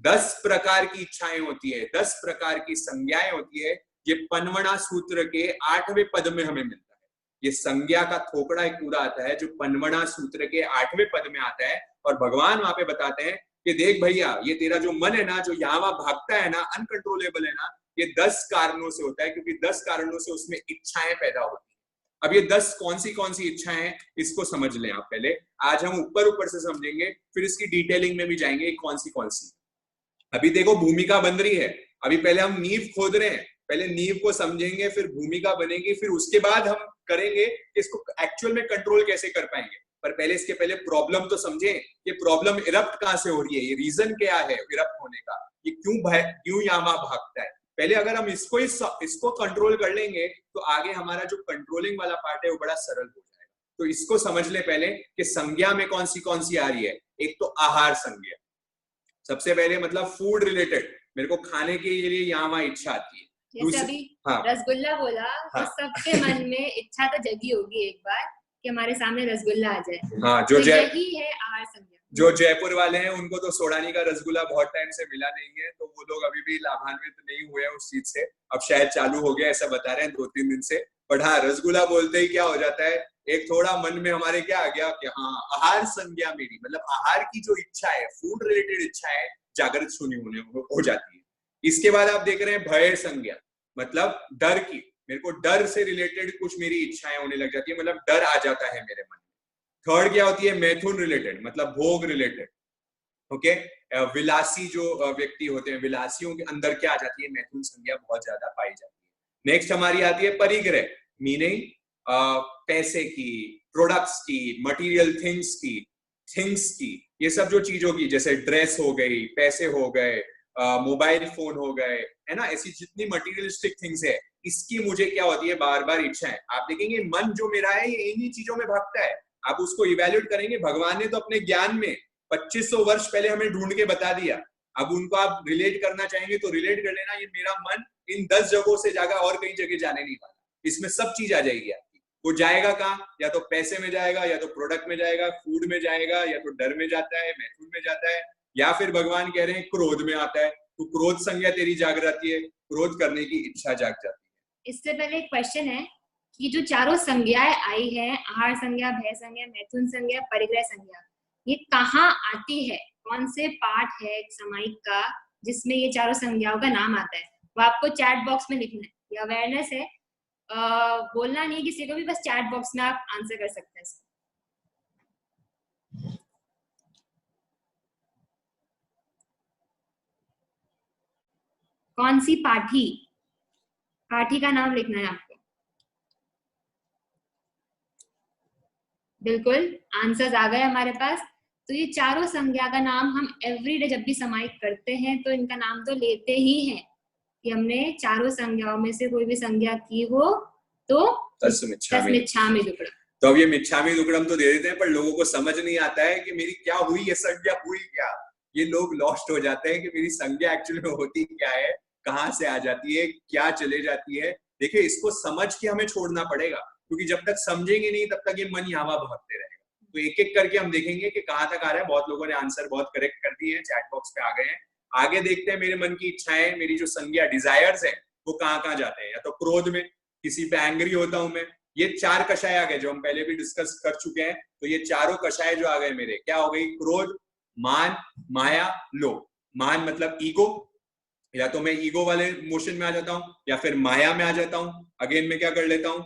Speaker 1: 10 प्रकार की इच्छाएं होती है, 10 प्रकार की संज्ञाएं होती है। ये पनवणा सूत्र के 8वें पद में हमें मिलता है। ये संज्ञा का थोकड़ा एक पूरा आता है जो पनवणा सूत्र के 8वें पद में आता है, और भगवान वहां पे बताते हैं कि देख भैया, ये तेरा जो मन है ना, जो यहाँ वहां भागता है ना, अनकंट्रोलेबल है ना, ये 10 कारणों से होता है, क्योंकि 10 कारणों से उसमें इच्छाएं पैदा होती है। अब ये 10 कौन सी इच्छाएं हैं, इसको समझ लें आप पहले। आज हम ऊपर से समझेंगे, फिर इसकी डिटेलिंग में भी जाएंगे कौन सी। अभी देखो भूमिका बन रही है, अभी पहले हम नींव खोद रहे हैं, पहले नींव को समझेंगे, फिर भूमिका बनेगी, फिर उसके बाद हम करेंगे कि इसको एक्चुअल में कंट्रोल कैसे कर पाएंगे। पर इसके पहले प्रॉब्लम तो समझें, ये प्रॉब्लम इरप्ट कहां से हो रही है, ये रीजन क्या है इरप्ट होने का, ये क्यों यहाँ भागता है। पहले अगर हम इसको कंट्रोल कर लेंगे तो आगे हमारा जो कंट्रोलिंग वाला पार्ट है वो बड़ा सरल हो जाएगा। तो इसको समझ ले पहले कि संज्ञा में कौन सी आ रही है। एक तो आहार संज्ञा, सबसे पहले मतलब फूड रिलेटेड, मेरे को खाने के लिए यहाँ वहां इच्छा आती है।
Speaker 2: जैसे अभी रसगुल्ला बोला, तो सबके मन में इच्छा तो जगी होगी एक बार कि हमारे सामने रसगुल्ला आ जाए।
Speaker 1: हाँ,
Speaker 2: तो यही है आहार संज्ञा।
Speaker 1: जो जयपुर वाले हैं उनको तो सोडानी का रसगुल्ला बहुत टाइम से मिला नहीं है, तो वो लोग अभी भी लाभान्वित नहीं हुए हैं उस चीज से। अब शायद चालू हो गया ऐसा बता रहे हैं 2-3 दिन से। बट हाँ, रसगुल्ला बोलते ही क्या हो जाता है, एक थोड़ा मन में हमारे क्या आ गया कि हाँ, आहार संज्ञा मेरी, मतलब आहार की जो इच्छा है, फूड रिलेटेड इच्छा है, जागृत होने हो जाती है। इसके बाद आप देख रहे हैं भय संज्ञा, मतलब डर की, मेरे को डर से रिलेटेड कुछ मेरी इच्छाएं होने लग जाती है, मतलब डर आ जाता है मेरे मन में। थर्ड क्या होती है, मैथुन रिलेटेड, मतलब भोग रिलेटेड। ओके। विलासी जो व्यक्ति होते हैं, विलासियों के अंदर क्या आ जाती है, मैथुन संज्ञा बहुत ज्यादा पाई जाती है। नेक्स्ट हमारी आती है परिग्रह, मीनिंग पैसे की, प्रोडक्ट्स की, मटेरियल थिंग्स की, ये सब जो चीजों की, जैसे ड्रेस हो गई, पैसे हो गए, मोबाइल फोन हो गए, है ना, ऐसी जितनी मटेरियलिस्टिक थिंग्स है, इसकी मुझे क्या होती है, बार बार इच्छा है। आप देखेंगे मन जो मेरा है ये इन्हीं चीजों में भागता है। आप उसको इवेल्युएट करेंगे, भगवान ने तो अपने ज्ञान में 2500 वर्ष पहले हमें ढूंढ के बता दिया। अब उनको आप रिलेट करना चाहेंगे तो रिलेट कर लेना, ये मेरा मन इन 10 जगहों से जाकर और कई जगह जाने नहीं वाला, इसमें सब चीज आ जाएगी आपकी। वो जाएगा कहाँ, या तो पैसे में जाएगा, या तो प्रोडक्ट में जाएगा, फूड में जाएगा, या तो डर में जाता है, मैथुन में जाता है, या फिर भगवान कह रहे हैं क्रोध में आता है, तो क्रोध संज्ञा तेरी जाग जाती है, क्रोध करने की इच्छा जाग जाती है।
Speaker 2: इससे पहले एक क्वेश्चन है कि जो चारों संज्ञाएं आई है, आहार संज्ञा, भय संज्ञा, मैथुन संज्ञा, परिग्रह संज्ञा, ये कहाँ आती है, कौन से पार्ट है एक सामायिक का जिसमें ये चारों संज्ञाओं का नाम आता है? वो आपको चैट बॉक्स में लिखना है, ये अवेयरनेस है, बोलना नहीं किसी को भी, बस चैट बॉक्स में आप आंसर कर सकते हैं इसको। कौन सी पाठी, पाठी का नाम लिखना है आपको। बिल्कुल, आंसर्स आ गए हमारे पास। तो ये चारों संज्ञा का नाम हम एवरीडे जब भी समाहित करते हैं तो इनका नाम तो लेते ही हैं कि हमने चारों संज्ञाओं में से कोई भी संज्ञा की हो तो तस्मिच्छामि दुक्कडम।
Speaker 1: तो अब ये मिच्छामि दुक्कडम तो दे देते हैं, पर लोगों को समझ नहीं आता है कि मेरी क्या हुई, ये संज्ञा हुई क्या। ये लोग लॉस्ट हो जाते हैं कि मेरी संज्ञा एक्चुअली में होती क्या है, कहाँ से आ जाती है, क्या चले जाती है। देखिए, इसको समझ के हमें छोड़ना पड़ेगा, क्योंकि जब तक समझेंगे नहीं तब तक ये मन यहाँ भागते रहेगा। तो एक एक करके हम देखेंगे कि कहाँ तक आ रहा है। बहुत लोगों ने आंसर बहुत करेक्ट कर दिए हैं, चैट बॉक्स पे आ गए हैं। आगे देखते हैं मेरे मन की इच्छाएं, मेरी जो संज्ञा डिजायर्स है वो कहाँ कहाँ जाते हैं। या तो क्रोध में, किसी पे एंग्री होता हूं मैं, ये 4 कषाय आ गए जो हम पहले भी डिस्कस कर चुके हैं। तो ये चारों कषाय जो आ गए मेरे, क्या हो गई, क्रोध, मान, माया, लोभ। मान मतलब ईगो, या तो मैं ईगो वाले मोशन में आ जाता हूँ, या फिर माया में आ जाता हूँ। अगेन मैं क्या कर लेता हूँ,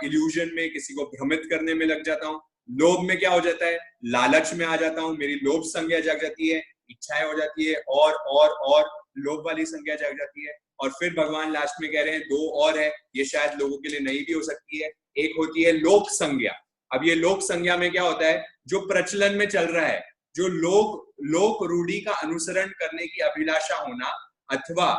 Speaker 1: इल्यूजन में किसी को भ्रमित करने में लग जाता हूँ। लोभ में क्या हो जाता है, लालच में आ जाता हूँ, मेरी लोभ संज्ञा जाग जाती है, इच्छाएं हो जाती है, और लोभ वाली संज्ञा जाग जाती है। और फिर भगवान लास्ट में कह रहे हैं 2 और है, ये शायद लोगों के लिए नहीं भी हो सकती है। एक होती है लोक संज्ञा। अब ये लोक संज्ञा में क्या होता है, जो प्रचलन में चल रहा है, जो लोक रूढ़ी का अनुसरण करने की अभिलाषा होना, अथवा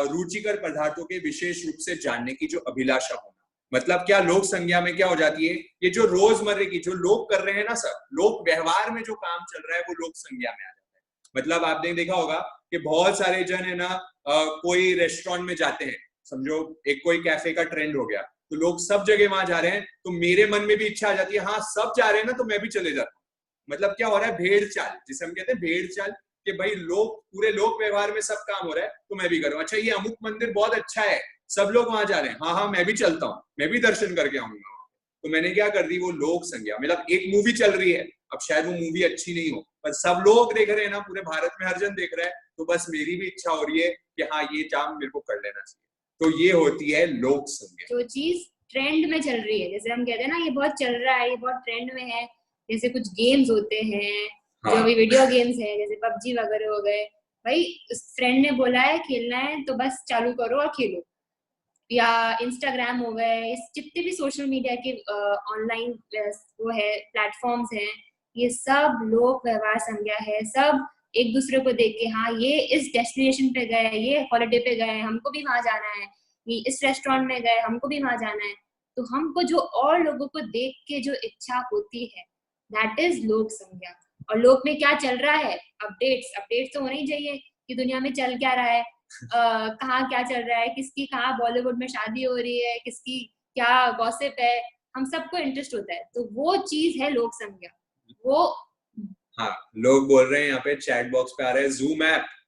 Speaker 1: रुचिकर पदार्थों के विशेष रूप से जानने की जो अभिलाषा होना। मतलब क्या, लोक संज्ञा में क्या हो जाती है, ये जो रोजमर्रे की जो लोग कर रहे हैं ना सर, लोक व्यवहार में जो काम चल रहा है वो लोक संज्ञा में आ जाता है। मतलब आपने देखा होगा कि बहुत सारे जन है ना, कोई रेस्टोरेंट में जाते हैं, समझो एक कोई कैफे का ट्रेंड हो गया, तो लोग सब जगह वहां जा रहे हैं, तो मेरे मन में भी इच्छा आ जाती है, हाँ सब जा रहे हैं ना तो मैं भी चले जाता हूँ। मतलब क्या हो रहा है, भेड़ चाल, जिसे हम कहते हैं भेड़ चाल, कि भाई लोग पूरे लोक व्यवहार में सब काम हो रहा है तो मैं भी करूँ। अच्छा, ये अमुक मंदिर बहुत अच्छा है, सब लोग वहां जा रहे हैं, हाँ हाँ मैं भी चलता हूँ, मैं भी दर्शन करके आऊंगा। तो मैंने क्या कर दी, वो लोक संज्ञा। मतलब एक मूवी चल रही है, अब शायद वो मूवी अच्छी नहीं हो, पर सब लोग देख रहे हैं ना, पूरे भारत में हर जन देख रहा है, तो बस मेरी भी इच्छा हो रही है कि हाँ ये काम मेरे को कर लेना चाहिए। तो ये होती है लोक संज्ञा।
Speaker 2: जो चीज ट्रेंड में चल रही है, जैसे हम कहते हैं ना ये बहुत चल रहा है, ये बहुत ट्रेंड में है, जैसे कुछ गेम्स होते हैं, हाँ। जो भी वीडियो गेम्स है, जैसे पबजी वगैरह हो गए, भाई फ्रेंड ने बोला है खेलना है तो बस चालू करो और खेलो। या इंस्टाग्राम हो गए, जितने भी सोशल मीडिया के ऑनलाइन वो है प्लेटफॉर्म्स हैं, ये सब लोक व्यवहार संज्ञा है। सब एक दूसरे को देख के, हाँ ये इस डेस्टिनेशन पे गए, ये हॉलिडे पे गए, हमको भी वहां जाना है, ये इस रेस्टोरेंट में गए, हमको भी वहां जाना है। तो हमको जो और लोगों को देख के जो इच्छा होती है, दैट इज लोक संज्ञा। और लोक में क्या चल रहा है, अपडेट्स तो होने ही चाहिए कि दुनिया में चल क्या रहा है, कहाँ क्या चल रहा है, किसकी कहाँ बॉलीवुड में शादी हो रही है, किसकी क्या गॉसिप है, हम सबको इंटरेस्ट होता है। तो वो चीज है लोक संज्ञा। वो
Speaker 1: हाँ, लोग बोल रहे हैं यहाँ पे चैट बॉक्स पे आ रहे हैं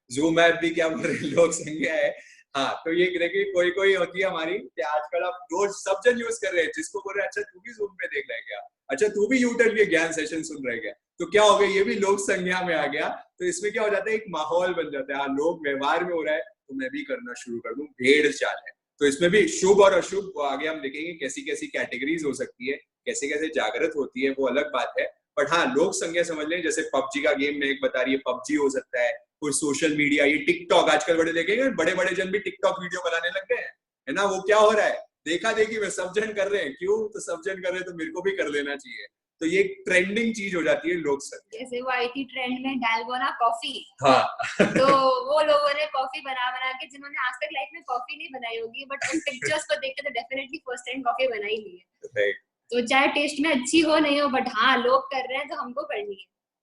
Speaker 1: जूम ऐप भी क्या बोल रहे हैं, लोक संज्ञा है। हाँ, तो ये देखिए कोई होती है हमारी कि आजकल आप रोज सब जन यूज कर रहे हैं, जिसको बोल रहे हैं अच्छा तू भी जूम पे देख रहे क्या, अच्छा तू भी यूट्यूब पे ज्ञान सेशन सुन रहे क्या, तो क्या हो गया, ये भी लोक संज्ञा में आ गया। तो इसमें क्या हो जाता है, एक माहौल बन जाता है, हाँ लोग व्यवहार में हो रहा है तो मैं भी करना शुरू कर दूं, भेड़ चाल है। तो इसमें भी शुभ और अशुभ आगे हम देखेंगे कैसी कैसी कैटेगरीज हो सकती है, कैसे कैसे जागृत होती है, वो अलग बात है। बट हाँ लोग संज्ञा समझ लें, जैसे पबजी का गेम में एक बता रही है, पबजी हो सकता है, कोई सोशल मीडिया, ये टिकटॉक, आजकल बड़े देखेंगे बड़े बड़े जन भी टिकटॉक वीडियो बनाने लग गए हैं, है ना। वो क्या हो रहा है, देखा देखी में सब जन कर रहे हैं, क्यों, तो सब जन कर रहे हैं तो मेरे को भी कर लेना चाहिए। तो ये ट्रेंडिंग चीज हो जाती है लोग संज्ञा।
Speaker 2: जैसे वो आई थी ट्रेंड में डालगोना कॉफी,
Speaker 1: हाँ
Speaker 2: तो वो लोगों ने कॉफी बना बना के, जिन्होंने आज तक लाइफ में कॉफी नहीं बनाई होगी, बट उन पिक्चर्स को देख के तो डेफिनेटली फर्स्ट टाइम कॉफी बनाई ली है। तो चाहे टेस्ट में अच्छी हो नहीं हो, बट हाँ लोग कर रहे हैं तो हमको करनी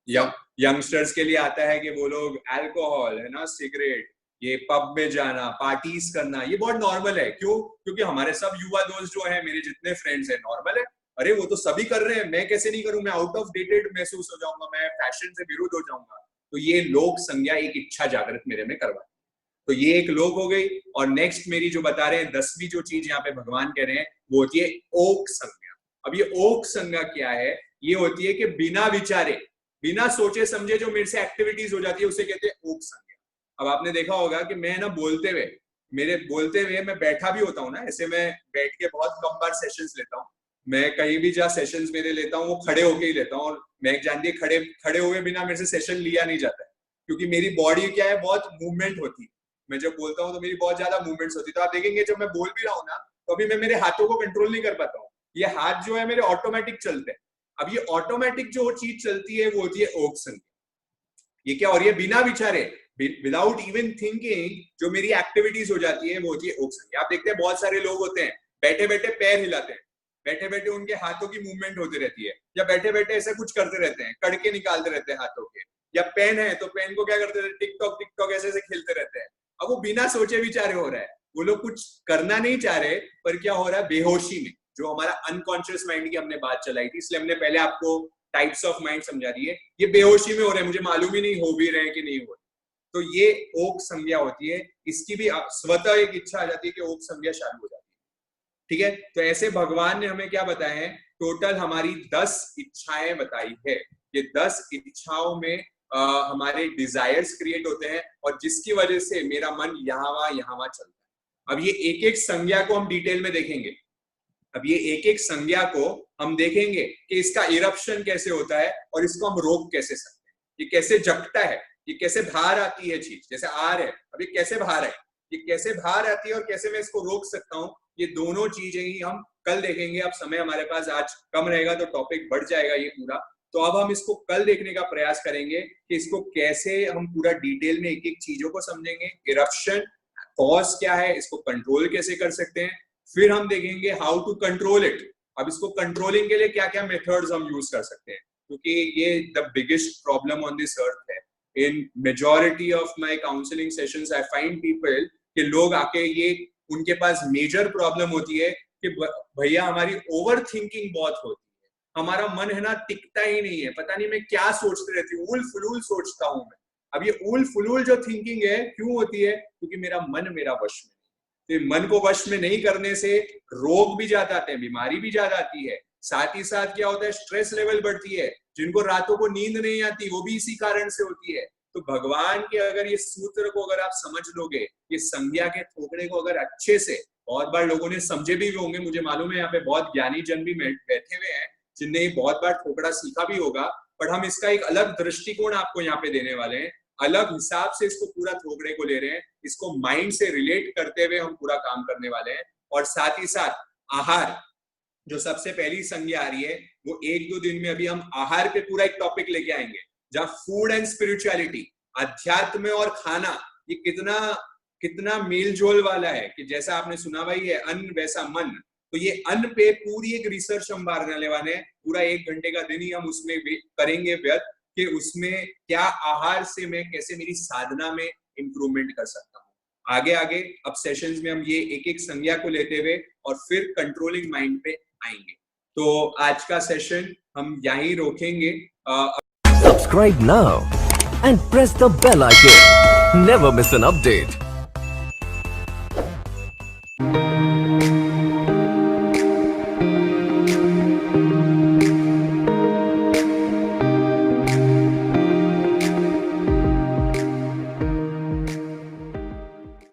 Speaker 2: है।
Speaker 1: यंगस्टर्स के लिए आता है कि वो लोग अल्कोहल, है ना, सिगरेट, ये पब में जाना, पार्टीज करना, ये बहुत नॉर्मल है। क्यों? क्योंकि हमारे सब युवा दोस्त जो है, मेरे जितने फ्रेंड्स हैं, नॉर्मल है। अरे वो तो सभी कर रहे हैं, मैं कैसे नहीं करूं, मैं आउट ऑफ डेटेड महसूस हो जाऊंगा, मैं फैशन से विरुद्ध हो जाऊंगा। तो ये लोक संज्ञा एक इच्छा जागृत मेरे में करवा। तो ये एक लोक हो गई। और नेक्स्ट मेरी जो बता रहे हैं 10वीं जो चीज यहाँ पे भगवान कह रहे हैं, वो होती है ओक संज्ञा। अब ये ओक संज्ञा क्या है? ये होती है कि बिना विचारे, बिना सोचे समझे जो मेरे से एक्टिविटीज हो जाती है, उसे कहते हैं ओक संज्ञा। अब आपने देखा होगा कि मैं ना बोलते हुए मैं बैठा भी होता हूँ ना, ऐसे मैं बैठ के बहुत कम बार सेशंस लेता हूँ। मैं कहीं भी जहाँ सेशंस मेरे लेता हूँ वो खड़े होके ही लेता हूँ, और मैं जानती है खड़े हुए बिना मेरे से सेशन लिया नहीं जाता है, क्योंकि मेरी बॉडी क्या है, बहुत मूवमेंट होती है। मैं जब बोलता हूँ तो मेरी बहुत ज्यादा मूवमेंट्स होती है। तो आप देखेंगे जब मैं बोल भी रहा हूँ ना, तो अभी मैं मेरे हाथों को कंट्रोल नहीं कर पाता हूँ, ये हाथ जो है मेरे ऑटोमेटिक चलते हैं। अब ये ऑटोमेटिक जो चीज चलती है वो होती है ओक संज्ञा। ये क्या हो रही है? बिना विचारे, विदाउट इवन थिंकिंग जो मेरी एक्टिविटीज हो जाती है वो होती है ओक संज्ञा। आप देखते हैं बहुत सारे लोग होते हैं बैठे बैठे पैर हिलाते हैं, बैठे बैठे उनके हाथों की मूवमेंट होती रहती है, या बैठे बैठे ऐसा कुछ करते रहते हैं, कड़के निकालते रहते हैं हाथों के, या पेन है तो पेन को क्या करते रहते हैं, टिकटॉक टिकटॉक ऐसे ऐसे खेलते रहते हैं। अब वो बिना सोचे विचारे हो रहा है, वो लोग कुछ करना नहीं चाह रहे, पर क्या हो रहा है, बेहोशी में, जो हमारा अनकॉन्शियस माइंड की हमने बात चलाई थी, इसलिए हमने पहले आपको टाइप्स ऑफ माइंड समझा दी है। ये बेहोशी में हो रहे हैं, मुझे मालूम ही नहीं हो भी रहे हैं कि नहीं हो रहे। तो ये ओक संज्ञा होती है। इसकी भी स्वतः एक इच्छा आ जाती है कि ओक संज्ञा चालू हो जाती है। ठीक है, तो ऐसे भगवान ने हमें क्या बताया है, टोटल हमारी 10 इच्छाएं बताई है। ये 10 इच्छाओं में हमारे डिजायर्स क्रिएट होते हैं, और जिसकी वजह से मेरा मन यहाँ वहां चलता है। अब ये एक एक संज्ञा को हम डिटेल में देखेंगे। अब ये एक एक संज्ञा को हम देखेंगे कि इसका इरप्शन कैसे होता है, और इसको हम रोक कैसे सकते हैं, ये कैसे जगता है, ये कैसे बाहर आती है चीज, जैसे आर है, अब ये कैसे बाहर है, ये कैसे बाहर आती है, और कैसे मैं इसको रोक सकता हूँ, ये दोनों चीजें ही हम कल देखेंगे। अब समय हमारे पास आज कम रहेगा तो टॉपिक बढ़ जाएगा ये पूरा। तो अब हम इसको कल देखने का प्रयास करेंगे कि इसको कैसे हम पूरा डिटेल में एक एक चीजों को समझेंगे। इरप्शन कॉज क्या है, इसको कंट्रोल कैसे कर सकते हैं, फिर हम देखेंगे हाउ टू कंट्रोल इट। अब इसको कंट्रोलिंग के लिए क्या क्या मेथड्स हम यूज कर सकते हैं, क्योंकि ये the biggest problem on this earth है। In majority of my counselling sessions I find people कि लोग आके, ये उनके पास मेजर प्रॉब्लम होती है कि भैया हमारी ओवर थिंकिंग बहुत होती है, हमारा मन है ना टिकता ही नहीं है, पता नहीं मैं क्या सोचती रहती हूँ, उल फुलूल सोचता हूँ मैं। अब ये उल फुलूल जो थिंकिंग है क्यों होती है? क्योंकि मेरा मन मेरा वश में नहीं। तो मन को वश में नहीं करने से रोग भी ज्यादा आते हैं, बीमारी भी ज्यादा आती है। साथ ही साथ क्या होता है, स्ट्रेस लेवल बढ़ती है। जिनको रातों को नींद नहीं आती वो भी इसी कारण से होती है। तो भगवान के अगर ये सूत्र को अगर आप समझ लोगे, ये संज्ञा के थोकड़े को अगर अच्छे से, बहुत बार लोगों ने समझे भी होंगे, मुझे मालूम है यहाँ पे बहुत ज्ञानी जन भी बैठे हुए हैं जिनने बहुत बार ठोकड़ा सीखा भी होगा, बट हम इसका एक अलग दृष्टिकोण आपको यहाँ पे देने वाले हैं। अलग हिसाब से इसको पूरा थोकड़े को ले रहे हैं, इसको माइंड से रिलेट करते हुए हम पूरा काम करने वाले हैं। और साथ ही साथ आहार, जो सबसे पहली संज्ञा आ रही है, वो 1-2 दिन में अभी हम आहार पे पूरा एक टॉपिक लेके आएंगे, जहां फूड एंड स्पिरिचुअलिटी, अध्यात्म और खाना, ये कितना मेल जोल वाला है। कि जैसा आपने सुना भाई है अन्न वैसा मन, तो ये अन्न पे पूरी एक रिसर्च हम मारने वाले हैं। पूरा 1 घंटे का दिन ही हम उसमें करेंगे व्यर्थ, कि उसमें क्या आहार से मैं कैसे मेरी साधना में इंप्रूवमेंट कर सकता हूँ। आगे अब सेशंस में हम ये एक एक संज्ञा को लेते हुए और फिर कंट्रोलिंग माइंड पे आएंगे। तो आज का सेशन हम यहीं रोकेंगे।
Speaker 3: Subscribe now and press the bell icon. Never miss an update.